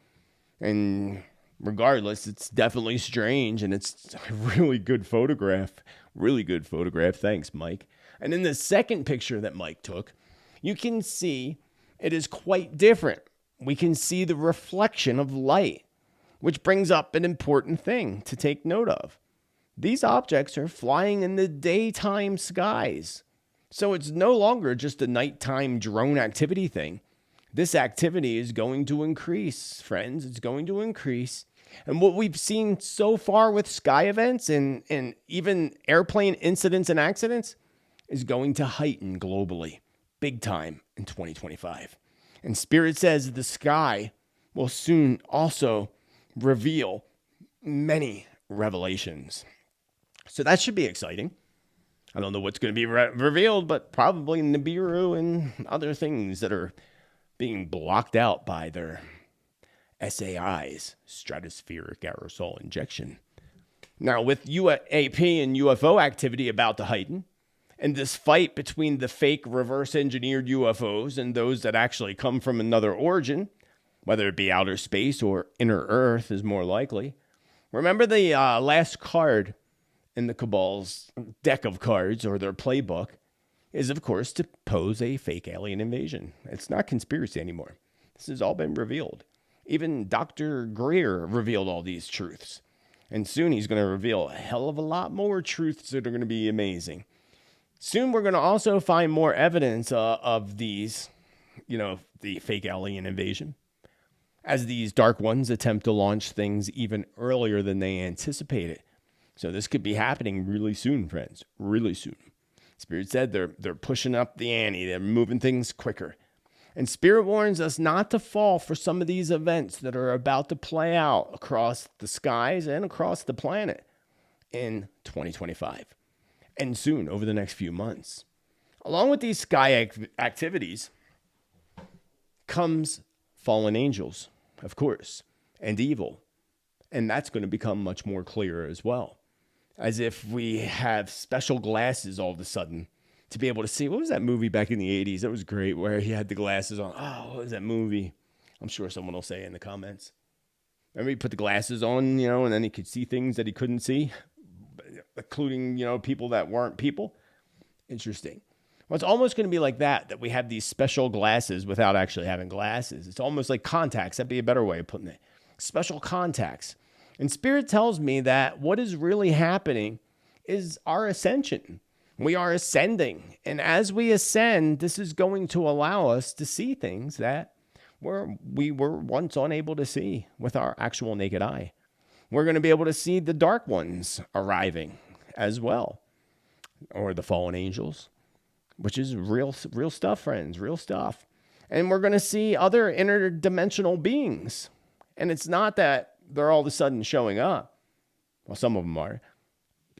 And regardless, it's definitely strange, and it's a really good photograph. Really good photograph. Thanks, Mike. And in the second picture that Mike took, you can see It is quite different. We can see the reflection of light, which brings up an important thing to take note of. These objects are flying in the daytime skies. So it's no longer just a nighttime drone activity thing. This activity is going to increase, friends. It's going to increase. And what we've seen so far with sky events and even airplane incidents and accidents is going to heighten globally, big time in 2025. And Spirit says the sky will soon also reveal many revelations. So that should be exciting. I don't know what's going to be revealed, but probably Nibiru and other things that are being blocked out by their SAIs, stratospheric aerosol injection. Now, with UAP and UFO activity about to heighten, and this fight between the fake reverse-engineered UFOs and those that actually come from another origin, whether it be outer space or inner Earth is more likely. Remember the last card in the Cabal's deck of cards, or their playbook, is, of course, to pose a fake alien invasion. It's not conspiracy anymore. This has all been revealed. Even Dr. Greer revealed all these truths. And soon he's going to reveal a hell of a lot more truths that are going to be amazing. Soon we're going to also find more evidence of these, the fake alien invasion, as these dark ones attempt to launch things even earlier than they anticipated. So this could be happening really soon, friends, really soon. Spirit said they're pushing up the ante. They're moving things quicker. And Spirit warns us not to fall for some of these events that are about to play out across the skies and across the planet in 2025 and soon over the next few months. Along with these sky activities comes fallen angels, of course, and evil. And that's going to become much more clear as well. As if we have special glasses all of a sudden to be able to see. What was that movie back in the 80s? That was great, where he had the glasses on. Oh, what was that movie? I'm sure someone will say in the comments. Remember he put the glasses on, and then he could see things that he couldn't see, including, people that weren't people. Interesting. Well, it's almost going to be like that we have these special glasses without actually having glasses. It's almost like contacts. That'd be a better way of putting it. Special contacts. And Spirit tells me that what is really happening is our ascension. We are ascending. And as we ascend, this is going to allow us to see things that we were once unable to see with our actual naked eye. We're going to be able to see the dark ones arriving as well, or the fallen angels, which is real stuff, friends, real stuff. And we're going to see other interdimensional beings. And it's not that they're all of a sudden showing up. Well, some of them are.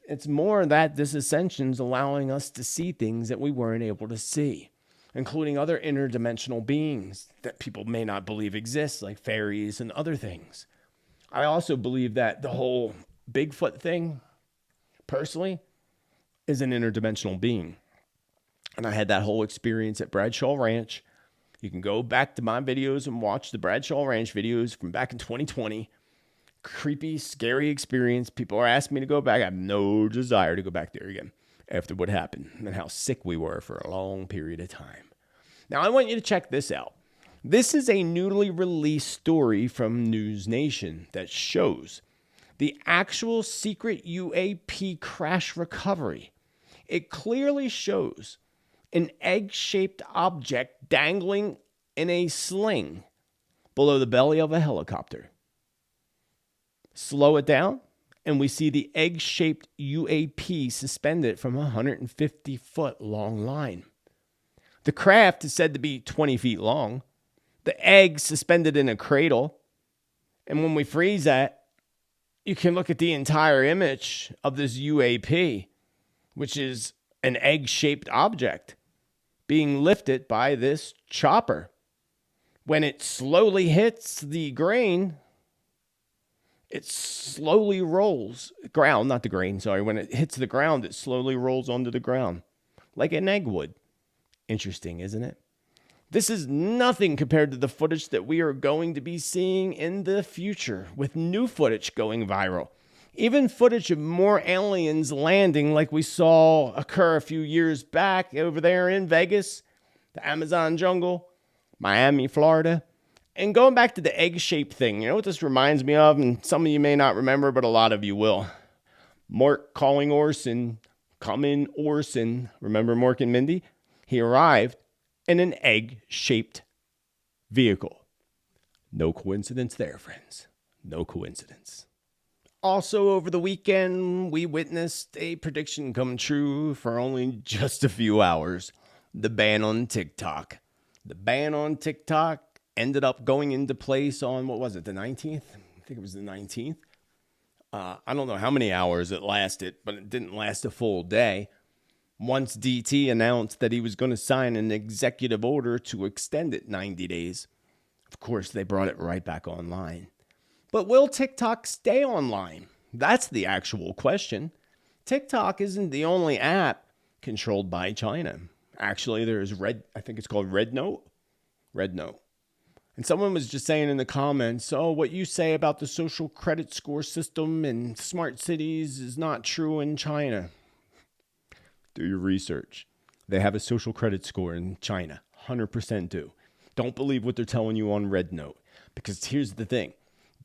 It's more that this ascension's allowing us to see things that we weren't able to see, including other interdimensional beings that people may not believe exist, like fairies and other things. I also believe that the whole Bigfoot thing, personally, is an interdimensional being. And I had that whole experience at Bradshaw Ranch. You can go back to my videos and watch the Bradshaw Ranch videos from back in 2020. Creepy, scary experience. People are asking me to go back. I have no desire to go back there again after what happened and how sick we were for a long period of time. Now, I want you to check this out. This is a newly released story from News Nation that shows the actual secret UAP crash recovery. It clearly shows an egg-shaped object dangling in a sling below the belly of a helicopter. Slow it down, and we see the egg-shaped UAP suspended from a 150-foot long line. The craft is said to be 20 feet long. The egg suspended in a cradle. And when we freeze that, you can look at the entire image of this UAP, which is an egg-shaped object being lifted by this chopper. When it slowly hits the grain, it slowly rolls ground, not the grain, sorry. When it hits the ground, it slowly rolls onto the ground like an egg would. Interesting, isn't it? This is nothing compared to the footage that we are going to be seeing in the future, with new footage going viral. Even footage of more aliens landing like we saw occur a few years back over there in Vegas, the Amazon jungle. Miami, Florida. And going back to the egg-shaped thing, you know what this reminds me of? And some of you may not remember, but a lot of you will. Mork calling Orson, come in Orson. Remember Mork and Mindy? He arrived in an egg-shaped vehicle. No coincidence there, friends. No coincidence. Also, over the weekend, we witnessed a prediction come true for only just a few hours. The ban on TikTok. The ban on TikTok ended up going into place on, what was it, the 19th? I think it was the 19th. I don't know how many hours it lasted, but it didn't last a full day. Once DT announced that he was going to sign an executive order to extend it 90 days, of course, they brought it right back online. But will TikTok stay online? That's the actual question. TikTok isn't the only app controlled by China. Actually, there's I think it's called Red Note. And someone was just saying in the comments, oh, what you say about the social credit score system and smart cities is not true in China. Do your research. They have a social credit score in China. 100% do. Don't believe what they're telling you on Red Note. Because here's the thing.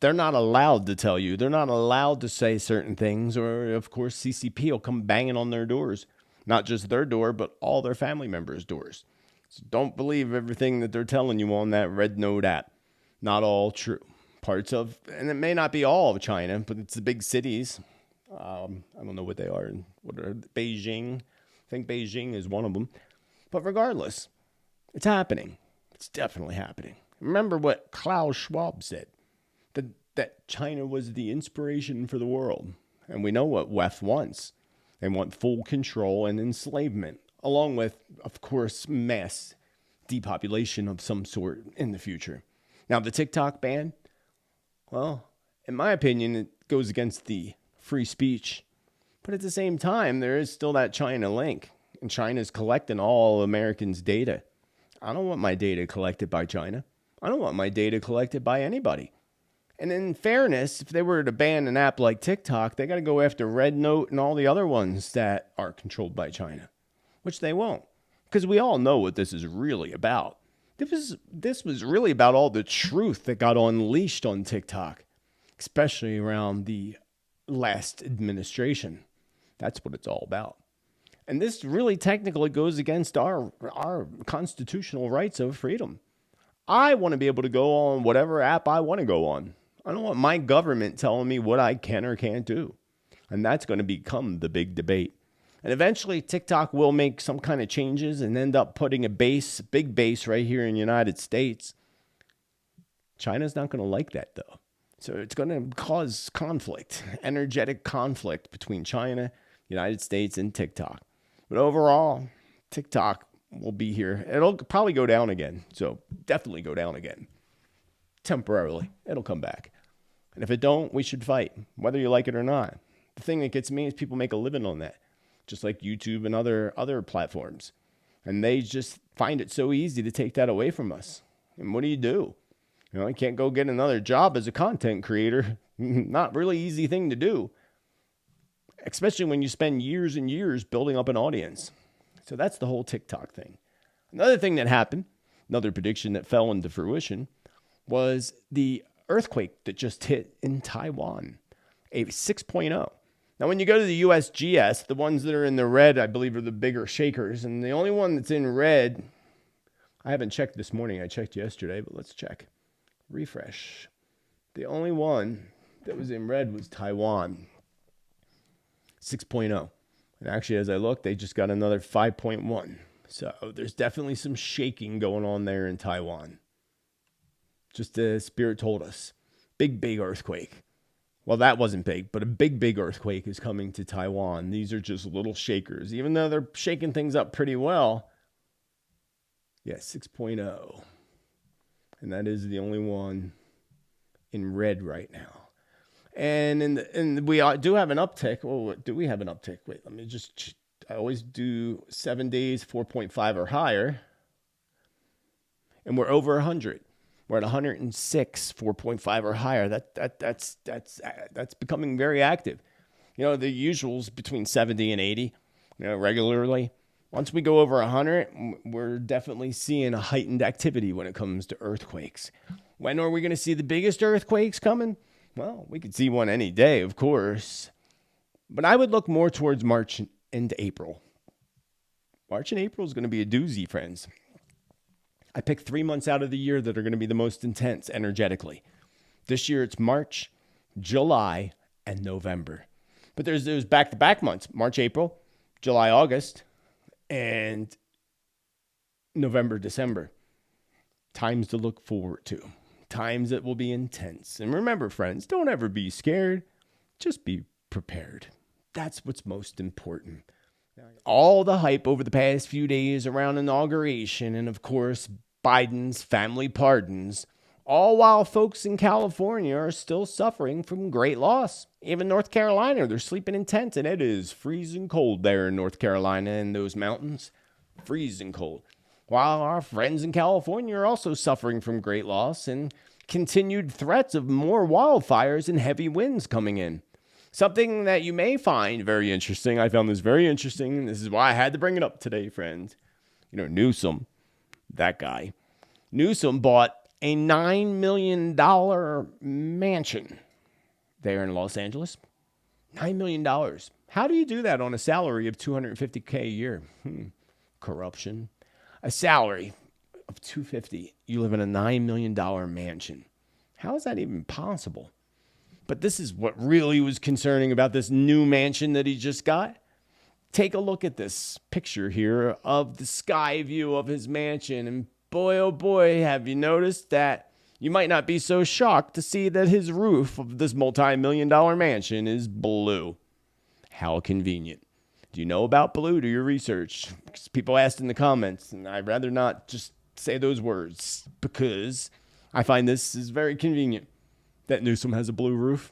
They're not allowed to tell you. They're not allowed to say certain things. Or, of course, CCP will come banging on their doors. Not just their door, but all their family members' doors. So don't believe everything that they're telling you on that Red Note app. Not all true. Parts of, and it may not be all of China, but it's the big cities. I don't know what they are. What are Beijing? I think Beijing is one of them. But regardless, it's happening. It's definitely happening. Remember what Klaus Schwab said, that China was the inspiration for the world. And we know what WEF wants. They want full control and enslavement, along with, of course, mass depopulation of some sort in the future. Now, the TikTok ban, well, in my opinion, it goes against the free speech. But at the same time, there is still that China link. And China's collecting all Americans' data. I don't want my data collected by China. I don't want my data collected by anybody. And in fairness, if they were to ban an app like TikTok, they got to go after Red Note and all the other ones that are controlled by China, which they won't. Because we all know what this is really about. This was really about all the truth that got unleashed on TikTok, especially around the last administration. That's what it's all about. And this really technically goes against our constitutional rights of freedom. I want to be able to go on whatever app I want to go on. I don't want my government telling me what I can or can't do. And that's going to become the big debate. And eventually TikTok will make some kind of changes and end up putting a big base right here in the United States. China's not going to like that though. So it's going to cause conflict, energetic conflict between China, United States, and TikTok. But overall, TikTok will be here. It'll probably go down again. So definitely go down again. Temporarily. It'll come back. And if it don't, we should fight, whether you like it or not. The thing that gets me is people make a living on that, just like YouTube and other platforms. And they just find it so easy to take that away from us. And what do? You know, I can't go get another job as a content creator. Not really easy thing to do, especially when you spend years and years building up an audience. So that's the whole TikTok thing. Another thing that happened, another prediction that fell into fruition, was the earthquake that just hit in Taiwan, a 6.0. Now, when you go to the USGS, the ones that are in the red, I believe, are the bigger shakers. And the only one that's in red, I haven't checked this morning. I checked yesterday, but let's check. Refresh. The only one that was in red was Taiwan, 6.0. And actually, as I look, they just got another 5.1. So there's definitely some shaking going on there in Taiwan. Just as Spirit told us. Big earthquake. Well, that wasn't big, but a big earthquake is coming to Taiwan. These are just little shakers. Even though they're shaking things up pretty well. Yeah, 6.0. And that is the only one in red right now. And we do have an uptick. Oh, do we have an uptick? Wait, let me just... I always do 7 days, 4.5 or higher. And we're over 100. We're at 106, 4.5 or higher. That's becoming very active. You know, the usual's between 70 and 80, you know, regularly. Once we go over 100, we're definitely seeing a heightened activity when it comes to earthquakes. When are we going to see the biggest earthquakes coming? Well, we could see one any day, of course. But I would look more towards March and April. March and April is going to be a doozy, friends. I picked 3 months out of the year that are going to be the most intense energetically. This year it's March, July, and November. But there's those back-to-back months, March, April, July, August, and November, December. Times to look forward to. Times that will be intense. And remember, friends, don't ever be scared. Just be prepared. That's what's most important. All the hype over the past few days around inauguration and, of course, Biden's family pardons, all while folks in California are still suffering from great loss. Even North Carolina, they're sleeping in tents, and it is freezing cold there in North Carolina in those mountains. Freezing cold. While our friends in California are also suffering from great loss and continued threats of more wildfires and heavy winds coming in. Something that you may find very interesting. I found this very interesting, and this is why I had to bring it up today, friends. You know, Newsom, that guy. Newsom bought a $9 million mansion there in Los Angeles. $9 million. How do you do that on a salary of $250K a year? Corruption. A salary of $250. You live in a $9 million mansion. How is that even possible? But this is what really was concerning about this new mansion that he just got. Take a look at this picture here of the sky view of his mansion. And boy, oh boy, have you noticed that you might not be so shocked to see that his roof of this multi-million-dollar mansion is blue. How convenient. Do you know about blue? Do your research. Because people asked in the comments, and I'd rather not just say those words because I find this is very convenient. That Newsom has a blue roof.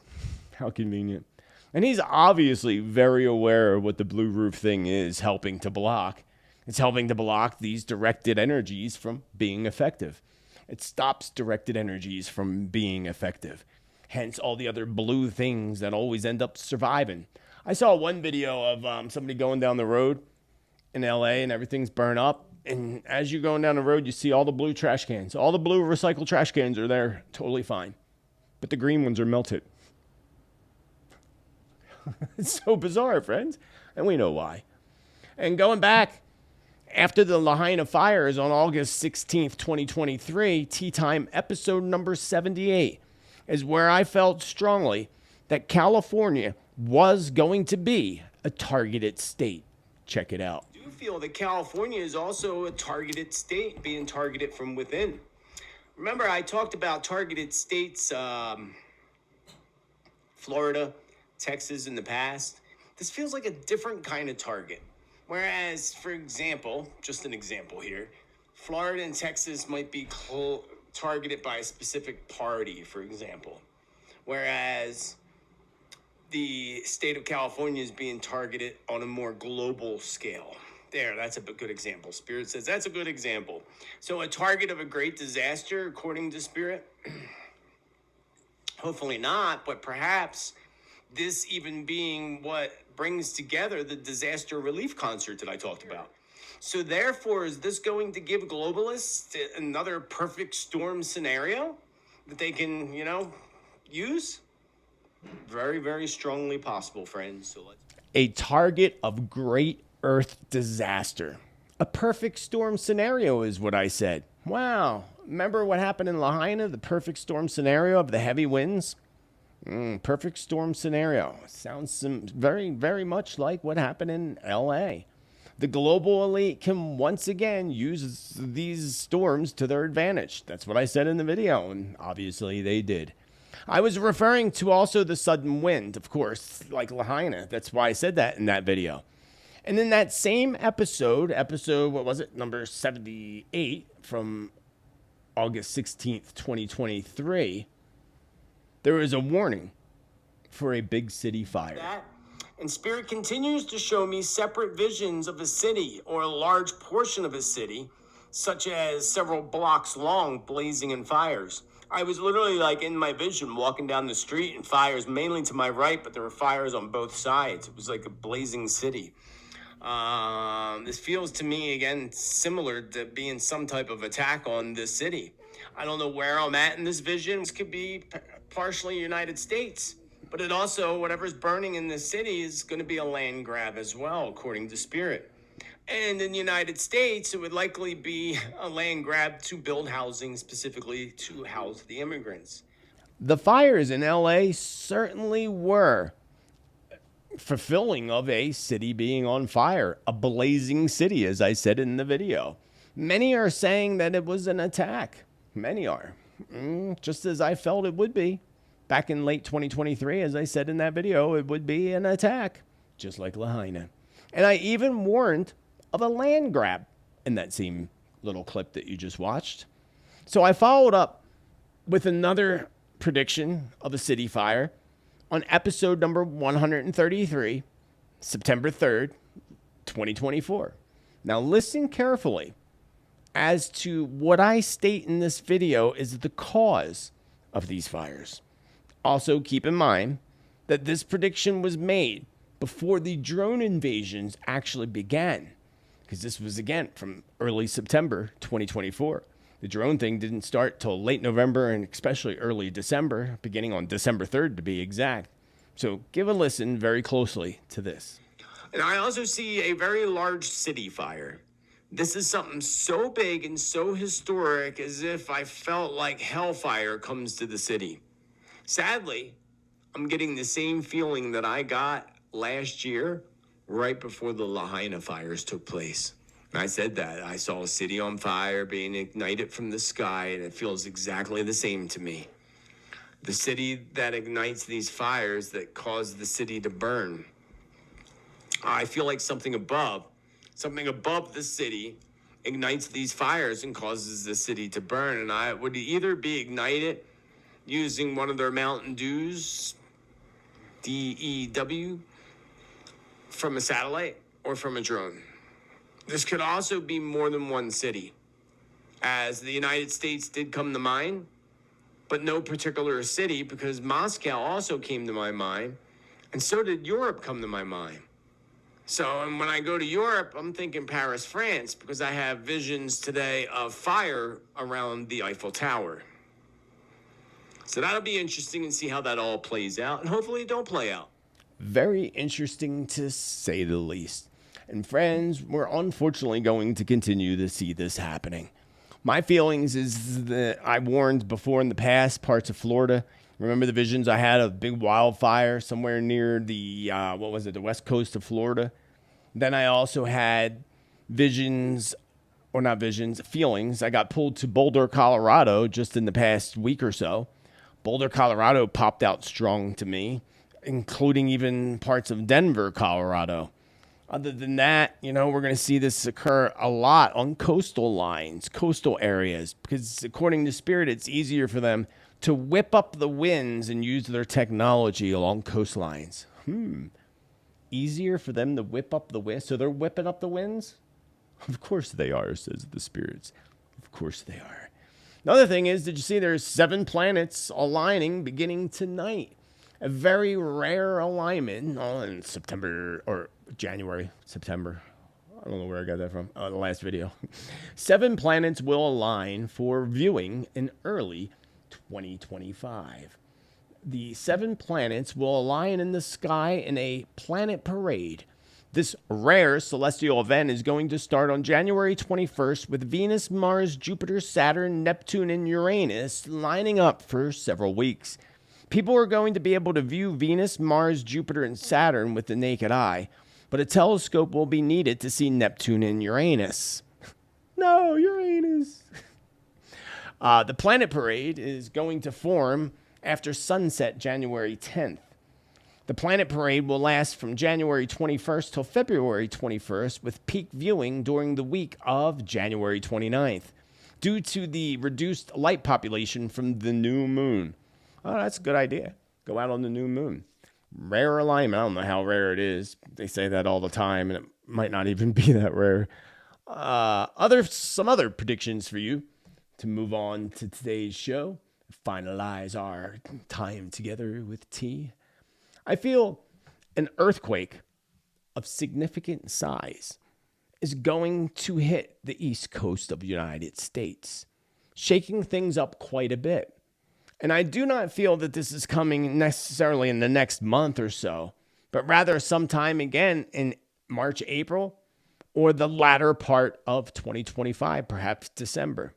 How convenient. And he's obviously very aware of what the blue roof thing is helping to block. It's helping to block these directed energies from being effective. It stops directed energies from being effective. Hence all the other blue things that always end up surviving. I saw one video of somebody going down the road in LA and everything's burned up. And as you're going down the road, you see all the blue trash cans. All the blue recycled trash cans are there. Totally fine. But the green ones are melted. It's so bizarre, friends. And we know why. And going back, after the Lahaina fires on August 16th, 2023, Teatime episode number 78 is where I felt strongly that California was going to be a targeted state. Check it out. I do feel that California is also a targeted state, being targeted from within. Remember, I talked about targeted states, Florida, Texas in the past. This feels like a different kind of target. Whereas, for example, just an example here, Florida and Texas might be targeted by a specific party, for example. Whereas the state of California is being targeted on a more global scale. There, that's a good example. Spirit says that's a good example. So a target of a great disaster, according to Spirit? Hopefully not, but perhaps this even being what brings together the disaster relief concert that I talked about. So therefore, is this going to give globalists another perfect storm scenario that they can, use? Very, very strongly possible, friends. So let's... A target of great Earth disaster. A perfect storm scenario is what I said. Wow. Remember what happened in Lahaina? The perfect storm scenario of the heavy winds? Perfect storm scenario. Sounds very, very much like what happened in LA. The global elite can once again use these storms to their advantage. That's what I said in the video, and obviously they did. I was referring to also the sudden wind, of course, like Lahaina. That's why I said that in that video. And in that same episode, what was it, number 78 from August 16th, 2023, there was a warning for a big city fire. And Spirit continues to show me separate visions of a city or a large portion of a city, such as several blocks long, blazing in fires. I was literally like in my vision walking down the street and fires mainly to my right, but there were fires on both sides. It was like a blazing city. This feels to me, again, similar to being some type of attack on this city. I don't know where I'm at in this vision. This could be partially United States, but it also, whatever's burning in this city is going to be a land grab as well, according to Spirit. And in the United States, it would likely be a land grab to build housing, specifically to house the immigrants. The fires in LA certainly were fulfilling of a city being on fire, a blazing city, as I said in the video. Many are saying that it was an attack. Many are. Just as I felt it would be. Back in late 2023, as I said in that video, it would be an attack, just like Lahaina. And I even warned of a land grab in that same little clip that you just watched. So I followed up with another prediction of a city fire on episode number 133, September 3rd, 2024. Now listen carefully as to what I state in this video is the cause of these fires. Also keep in mind that this prediction was made before the drone invasions actually began, because this was, again, from early September 2024. The drone thing didn't start till late November and especially early December, beginning on December 3rd to be exact. So give a listen very closely to this. And I also see a very large city fire. This is something so big and so historic as if I felt like hellfire comes to the city. Sadly, I'm getting the same feeling that I got last year right before the Lahaina fires took place. And I said that. I saw a city on fire being ignited from the sky, and it feels exactly the same to me. The city that ignites these fires that cause the city to burn. I feel like something above the city ignites these fires and causes the city to burn. And I would either be ignited using one of their Mountain Dews, DEW, from a satellite or from a drone. This could also be more than one city, as the United States did come to mind, but no particular city, because Moscow also came to my mind, and so did Europe come to my mind. So, and when I go to Europe, I'm thinking Paris, France, because I have visions today of fire around the Eiffel Tower. So that'll be interesting and see how that all plays out, and hopefully it don't play out. Very interesting to say the least. And friends, we're unfortunately going to continue to see this happening. My feelings is that I warned before in the past parts of Florida. Remember the visions I had of big wildfire somewhere near the, the west coast of Florida? Then I also had feelings. I got pulled to Boulder, Colorado just in the past week or so. Boulder, Colorado popped out strong to me, including even parts of Denver, Colorado. Other than that, we're going to see this occur a lot on coastal lines, coastal areas, because according to Spirit, it's easier for them to whip up the winds and use their technology along coastlines. Easier for them to whip up the winds? So they're whipping up the winds? Of course they are, says the spirits. Of course they are. Another thing is, did you see there's 7 planets aligning beginning tonight? A very rare alignment in September. I don't know where I got that from. The last video. 7 planets will align for viewing in early 2025. The 7 planets will align in the sky in a planet parade. This rare celestial event is going to start on January 21st with Venus, Mars, Jupiter, Saturn, Neptune, and Uranus lining up for several weeks. People are going to be able to view Venus, Mars, Jupiter, and Saturn with the naked eye, but a telescope will be needed to see Neptune and Uranus. No, Uranus. The planet parade is going to form after sunset January 10th. The planet parade will last from January 21st till February 21st, with peak viewing during the week of January 29th, due to the reduced light population from the new moon. Oh, that's a good idea. Go out on the new moon. Rare alignment. I don't know how rare it is. They say that all the time, and it might not even be that rare. Some other predictions for you to move on to today's show. Finalize our time together with T. I feel an earthquake of significant size is going to hit the east coast of the United States, shaking things up quite a bit. And I do not feel that this is coming necessarily in the next month or so, but rather sometime again in March, April, or the latter part of 2025, perhaps December.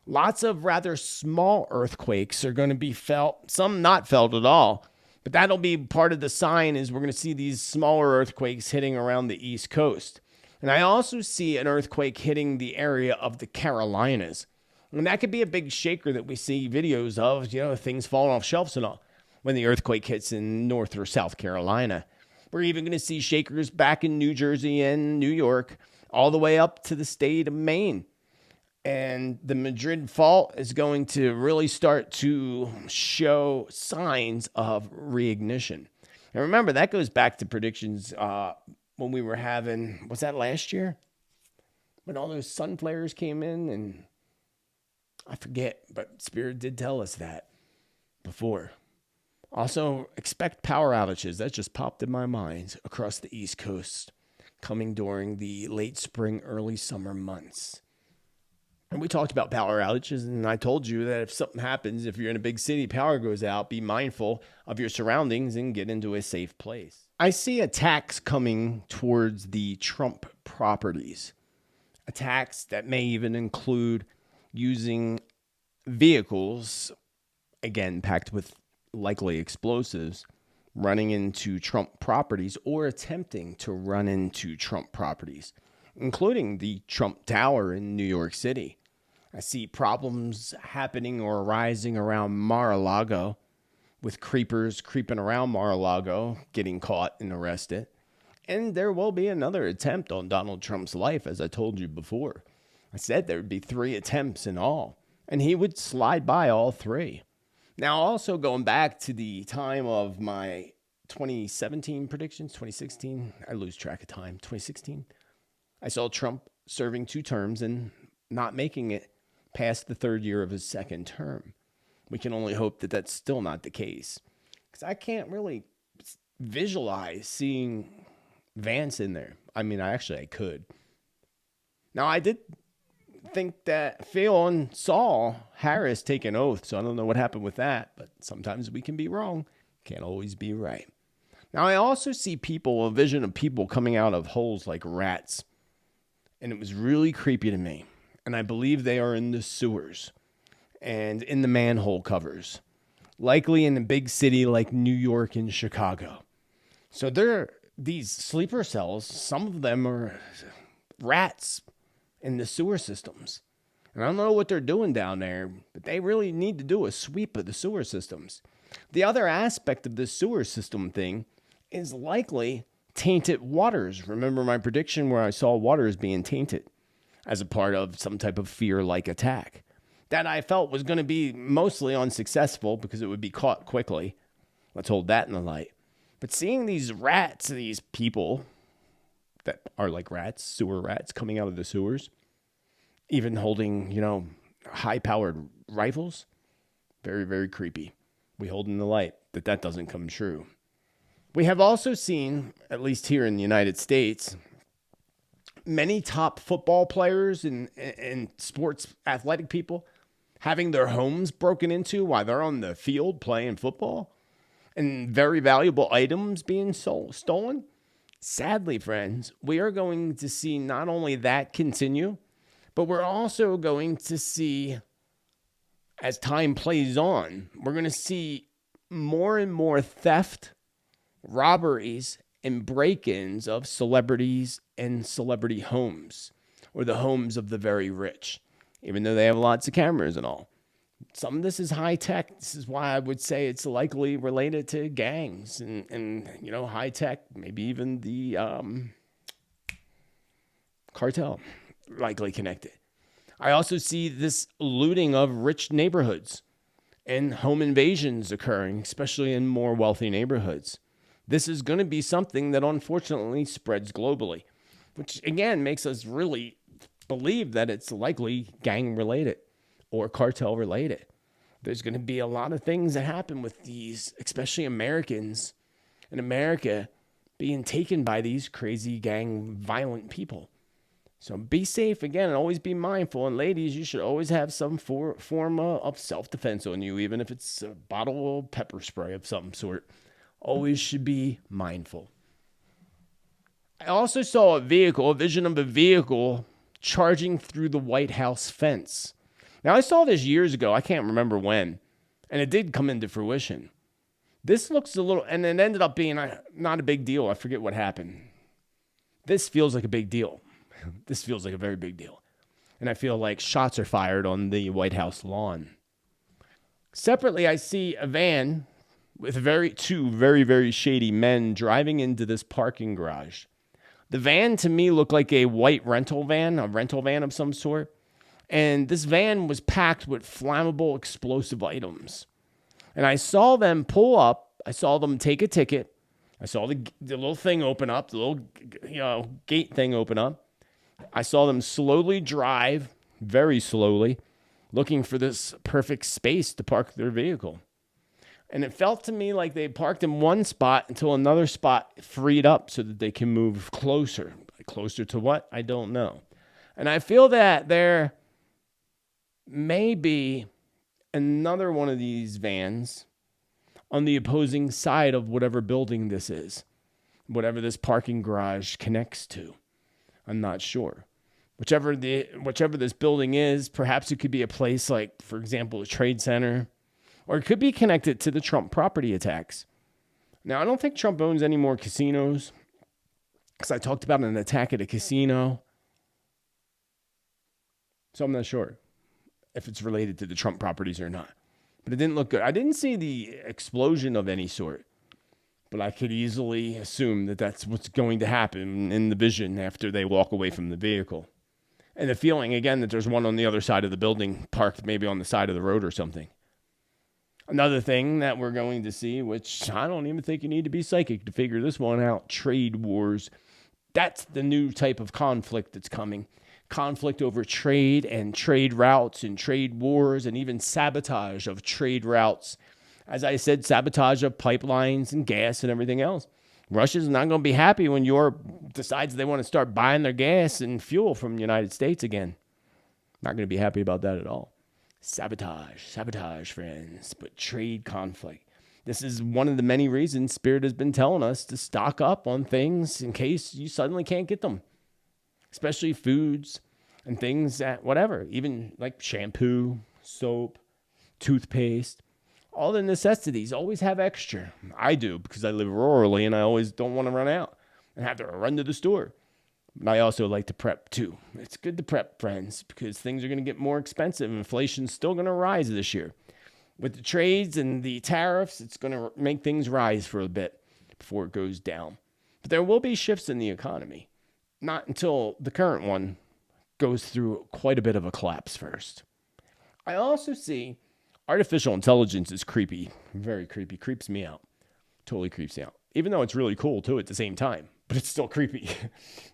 Lots of rather small earthquakes are going to be felt, some not felt at all, but that'll be part of the sign is we're going to see these smaller earthquakes hitting around the East Coast. And I also see an earthquake hitting the area of the Carolinas. And that could be a big shaker that we see videos of, things falling off shelves and all when the earthquake hits in North or South Carolina. We're even going to see shakers back in New Jersey and New York, all the way up to the state of Maine. And the Madrid fault is going to really start to show signs of reignition. And remember, that goes back to predictions when we were having, was that last year? When all those sun flares came in, and I forget, but Spirit did tell us that before. Also, expect power outages. That just popped in my mind across the East Coast coming during the late spring, early summer months. And we talked about power outages, and I told you that if something happens, if you're in a big city, power goes out, be mindful of your surroundings and get into a safe place. I see attacks coming towards the Trump properties. Attacks that may even include using vehicles, again, packed with likely explosives, running into Trump properties or attempting to run into Trump properties, including the Trump Tower in New York City. I see problems happening or arising around Mar-a-Lago, with creepers creeping around Mar-a-Lago, getting caught and arrested. And there will be another attempt on Donald Trump's life, as I told you before. I said there would be 3 attempts in all, and he would slide by all 3. Now, also going back to the time of my 2017 predictions, 2016, I lose track of time, 2016, I saw Trump serving 2 terms and not making it past the 3rd year of his 2nd term. We can only hope that that's still not the case, because I can't really visualize seeing Vance in there. I mean, I could. Now, I did think that Phelan saw Harris take an oath, so I don't know what happened with that, but sometimes we can be wrong. Can't always be right. Now, I also see a vision of people coming out of holes like rats, and it was really creepy to me, and I believe they are in the sewers and in the manhole covers, likely in a big city like New York and Chicago. So they're these sleeper cells, some of them are rats in the sewer systems. And I don't know what they're doing down there, but they really need to do a sweep of the sewer systems. The other aspect of this sewer system thing is likely tainted waters. Remember my prediction where I saw waters being tainted as a part of some type of fear-like attack that I felt was going to be mostly unsuccessful because it would be caught quickly. Let's hold that in the light. But seeing these rats, these people that are like rats, sewer rats coming out of the sewers, even holding, high-powered rifles, very, very creepy. We hold in the light that doesn't come true. We have also seen, at least here in the United States, many top football players and sports athletic people having their homes broken into while they're on the field playing football, and very valuable items being stolen. Sadly, friends, we are going to see not only that continue, but we're also going to see, as time plays on, we're going to see more and more theft, robberies, and break-ins of celebrities and celebrity homes, or the homes of the very rich, even though they have lots of cameras and all. Some of this is high tech. This is why I would say it's likely related to gangs and high tech, maybe even the cartel, likely connected. I also see this looting of rich neighborhoods and home invasions occurring, especially in more wealthy neighborhoods. This is going to be something that unfortunately spreads globally, which again makes us really believe that it's likely gang related or cartel related. There's going to be a lot of things that happen with these, especially Americans in America, being taken by these crazy gang violent people. So be safe again and always be mindful. And ladies, you should always have some form of self-defense on you, even if it's a bottle of pepper spray of some sort. Always should be mindful. I also saw a vision of a vehicle charging through the White House fence. Now, I saw this years ago. I can't remember when. And it did come into fruition. This looks a little, and it ended up being not a big deal. I forget what happened. This feels like a big deal. This feels like a very big deal. And I feel like shots are fired on the White House lawn. Separately, I see a van with two very, very shady men driving into this parking garage. The van to me looked like a white rental van of some sort. And this van was packed with flammable explosive items. And I saw them pull up. I saw them take a ticket. I saw the little thing open up, the little gate thing open up. I saw them slowly drive, very slowly, looking for this perfect space to park their vehicle. And it felt to me like they parked in one spot until another spot freed up so that they can move closer. Closer to what? I don't know. And I feel that there may be another one of these vans on the opposing side of whatever building this is, whatever this parking garage connects to. I'm not sure. Whichever this building is, perhaps it could be a place like, for example, a trade center, or it could be connected to the Trump property attacks. Now, I don't think Trump owns any more casinos, because I talked about an attack at a casino. So I'm not sure if it's related to the Trump properties or not. But it didn't look good. I didn't see the explosion of any sort. But I could easily assume that that's what's going to happen in the vision after they walk away from the vehicle. And the feeling, again, that there's one on the other side of the building, parked maybe on the side of the road or something. Another thing that we're going to see, which I don't even think you need to be psychic to figure this one out, trade wars. That's the new type of conflict that's coming. Conflict over trade and trade routes and trade wars and even sabotage of trade routes. As I said, sabotage of pipelines and gas and everything else. Russia's not going to be happy when Europe decides they want to start buying their gas and fuel from the United States again. Not going to be happy about that at all. Sabotage, friends. But trade conflict. This is one of the many reasons Spirit has been telling us to stock up on things in case you suddenly can't get them. Especially foods and things that, whatever, even like shampoo, soap, toothpaste. All the necessities always have extra. I do because I live rurally and I always don't want to run out and have to run to the store. But I also like to prep too. It's good to prep, friends, because things are going to get more expensive. Inflation's still going to rise this year. With the trades and the tariffs, it's going to make things rise for a bit before it goes down. But there will be shifts in the economy. Not until the current one goes through quite a bit of a collapse first. I also see artificial intelligence is creepy, very creepy, creeps me out, totally creeps me out. Even though it's really cool too at the same time, but it's still creepy,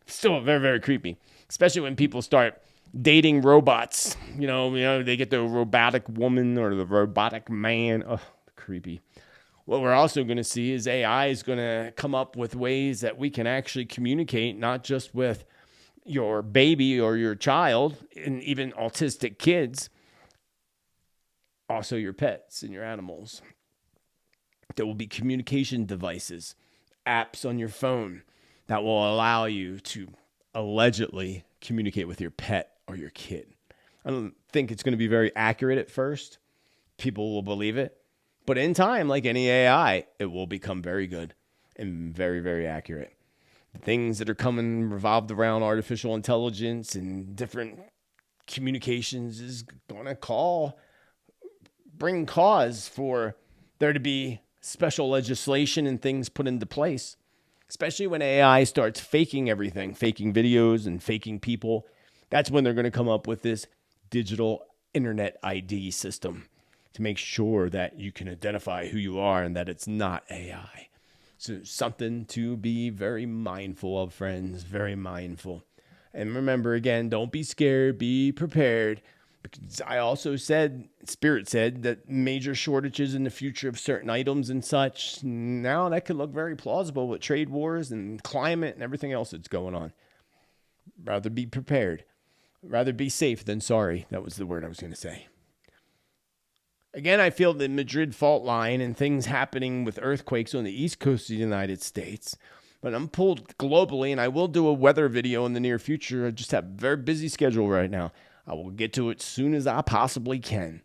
still very, very creepy, especially when people start dating robots. You know, they get the robotic woman or the robotic man. Oh, creepy. What we're also going to see is AI is going to come up with ways that we can actually communicate, not just with your baby or your child and even autistic kids, also your pets and your animals. There will be communication devices, apps on your phone that will allow you to allegedly communicate with your pet or your kid. I don't think it's going to be very accurate at first. People will believe it. But in time, like any AI, it will become very good and very, very accurate. The things that are coming revolved around artificial intelligence and different communications is going to bring cause for there to be special legislation and things put into place, especially when AI starts faking everything, faking videos and faking people. That's when they're going to come up with this digital internet ID system to make sure that you can identify who you are and that it's not AI. So something to be very mindful of, friends, very mindful. And remember, again, don't be scared, be prepared, Because I also said, Spirit said, that major shortages in the future of certain items and such, now that could look very plausible with trade wars and climate and everything else that's going on. Rather be prepared. Rather be safe than sorry. That was the word I was going to say. Again, I feel the Madrid fault line and things happening with earthquakes on the east coast of the United States. But I'm pulled globally, and I will do a weather video in the near future. I just have a very busy schedule right now. I will get to it as soon as I possibly can.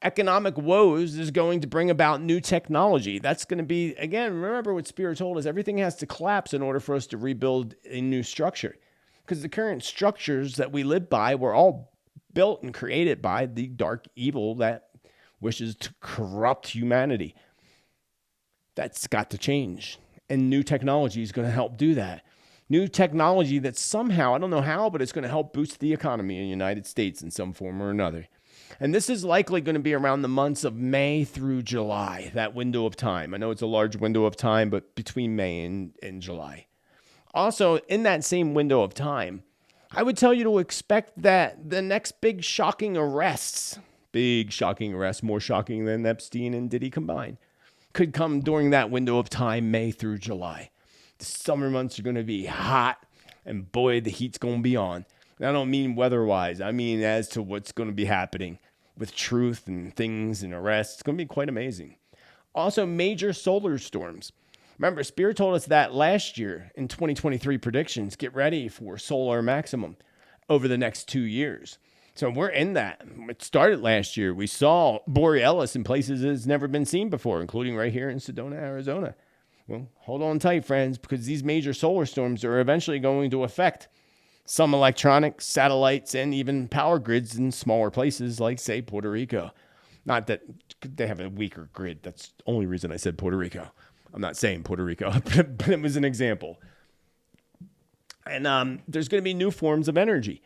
Economic woes is going to bring about new technology. That's going to be, again, remember what Spirit told us, everything has to collapse in order for us to rebuild a new structure. Because the current structures that we live by were all built and created by the dark evil that wishes to corrupt humanity. That's got to change. And new technology is going to help do that. New technology that somehow, I don't know how, but it's going to help boost the economy in the United States in some form or another. And this is likely going to be around the months of May through July, that window of time. I know it's a large window of time, but between May and July. Also, in that same window of time, I would tell you to expect that the next big shocking arrests, more shocking than Epstein and Diddy combined, could come during that window of time, May through July. The summer months are going to be hot, and boy, the heat's going to be on. And I don't mean weather-wise. I mean as to what's going to be happening with truth and things and arrests. It's going to be quite amazing. Also, major solar storms. Remember, Spirit told us that last year in 2023 predictions. Get ready for solar maximum over the next 2 years. So we're in that. It started last year. We saw Borealis in places it's never been seen before, including right here in Sedona, Arizona. Well, hold on tight, friends, because these major solar storms are eventually going to affect some electronics, satellites, and even power grids in smaller places like, say, Puerto Rico. Not that they have a weaker grid. That's the only reason I said Puerto Rico. I'm not saying Puerto Rico, but it was an example. And there's going to be new forms of energy.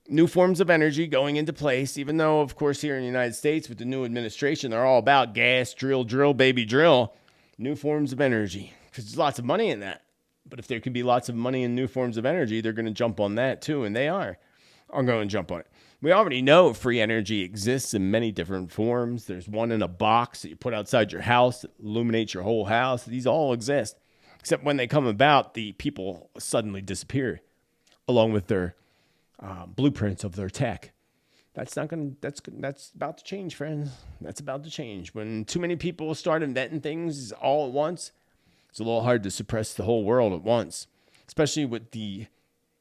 New forms of energy going into place, even though, of course, here in the United States with the new administration, they're all about gas, drill, baby, drill. New forms of energy, because there's lots of money in that. But if there can be lots of money in new forms of energy, they're going to jump on that too, and they are going to jump on it. We already know free energy exists in many different forms. There's one in a box that you put outside your house that illuminates your whole house. These all exist, except when they come about, the people suddenly disappear along with their blueprints of their tech. That's about to change, friends. That's about to change. When too many people start inventing things all at once, it's a little hard to suppress the whole world at once, especially with the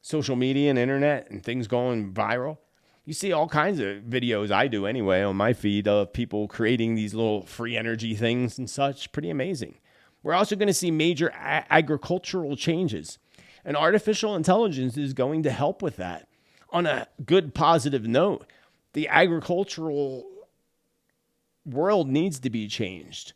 social media and internet and things going viral. You see all kinds of videos, I do anyway, on my feed of people creating these little free energy things and such. Pretty amazing. We're also going to see major agricultural changes, and artificial intelligence is going to help with that. On a good, positive note, the agricultural world needs to be changed.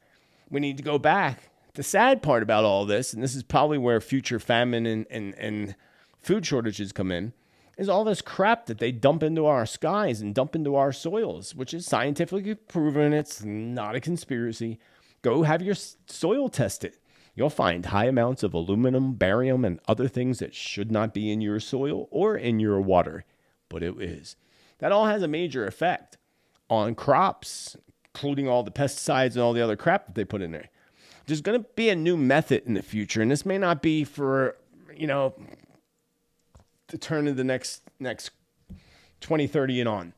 We need to go back. The sad part about all this, and this is probably where future famine and food shortages come in, is all this crap that they dump into our skies and dump into our soils, which is scientifically proven. It's not a conspiracy. Go have your soil tested. You'll find high amounts of aluminum, barium, and other things that should not be in your soil or in your water, but it is. That all has a major effect on crops, including all the pesticides and all the other crap that they put in there. There's going to be a new method in the future, and this may not be for, the turn of the next 2030 and on.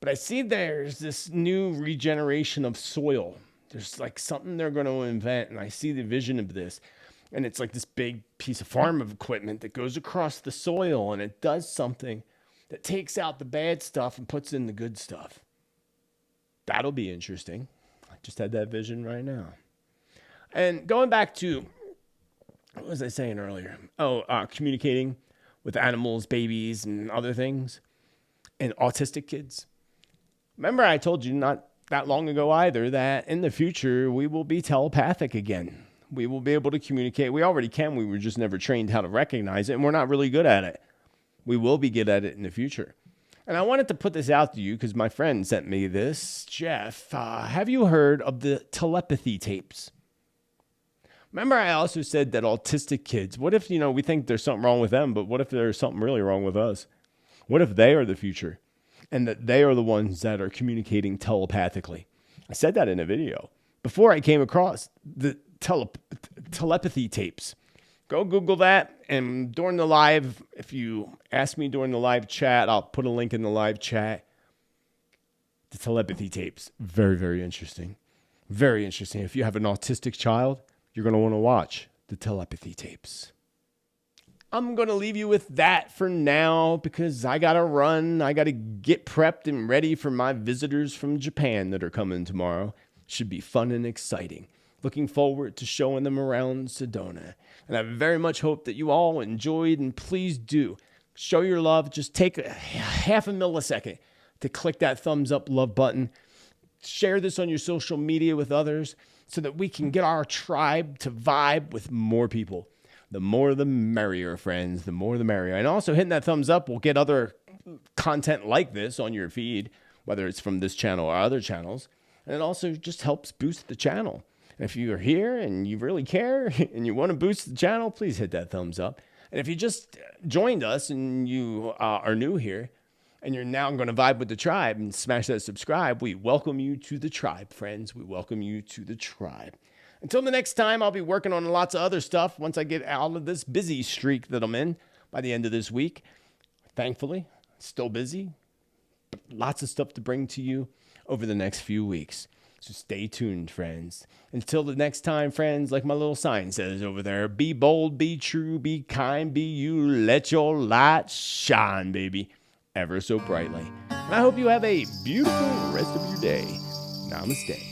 But I see there's this new regeneration of soil. There's like something they're going to invent, and I see the vision of this. And it's like this big piece of farm equipment that goes across the soil, and it does something that takes out the bad stuff and puts in the good stuff. That'll be interesting. I just had that vision right now. And going back to, what was I saying earlier? Communicating with animals, babies, and other things, and autistic kids. Remember, I told you not that long ago either that in the future we will be telepathic again. We will be able to communicate. We already can. We were just never trained how to recognize it, and we're not really good at it. We will be good at it in the future. And I wanted to put this out to you because my friend sent me this. Jeff, have you heard of the telepathy tapes? Remember, I also said that autistic kids, what if, we think there's something wrong with them, but what if there's something really wrong with us? What if they are the future? and that they are the ones that are communicating telepathically. I said that in a video before I came across the telepathy tapes. Go Google that, and during the live, if you ask me during the live chat, I'll put a link in the live chat. The telepathy tapes, very, very interesting. Very interesting. If you have an autistic child, you're going to want to watch the telepathy tapes. I'm going to leave you with that for now because I got to run. I got to get prepped and ready for my visitors from Japan that are coming tomorrow. Should be fun and exciting. Looking forward to showing them around Sedona. And I very much hope that you all enjoyed, and please do show your love. Just take a half a millisecond to click that thumbs up love button. Share this on your social media with others so that we can get our tribe to vibe with more people. The more the merrier, friends. The more the merrier. And also hitting that thumbs up will get other content like this on your feed, whether it's from this channel or other channels. And it also just helps boost the channel. And if you're here and you really care and you want to boost the channel, please hit that thumbs up. And if you just joined us and you are new here and you're now going to vibe with the tribe and smash that subscribe, we welcome you to the tribe, friends. We welcome you to the tribe. Until the next time, I'll be working on lots of other stuff once I get out of this busy streak that I'm in by the end of this week. Thankfully, still busy, but lots of stuff to bring to you over the next few weeks. So stay tuned, friends. Until the next time, friends, like my little sign says over there, be bold, be true, be kind, be you. Let your light shine, baby, ever so brightly. And I hope you have a beautiful rest of your day. Namaste.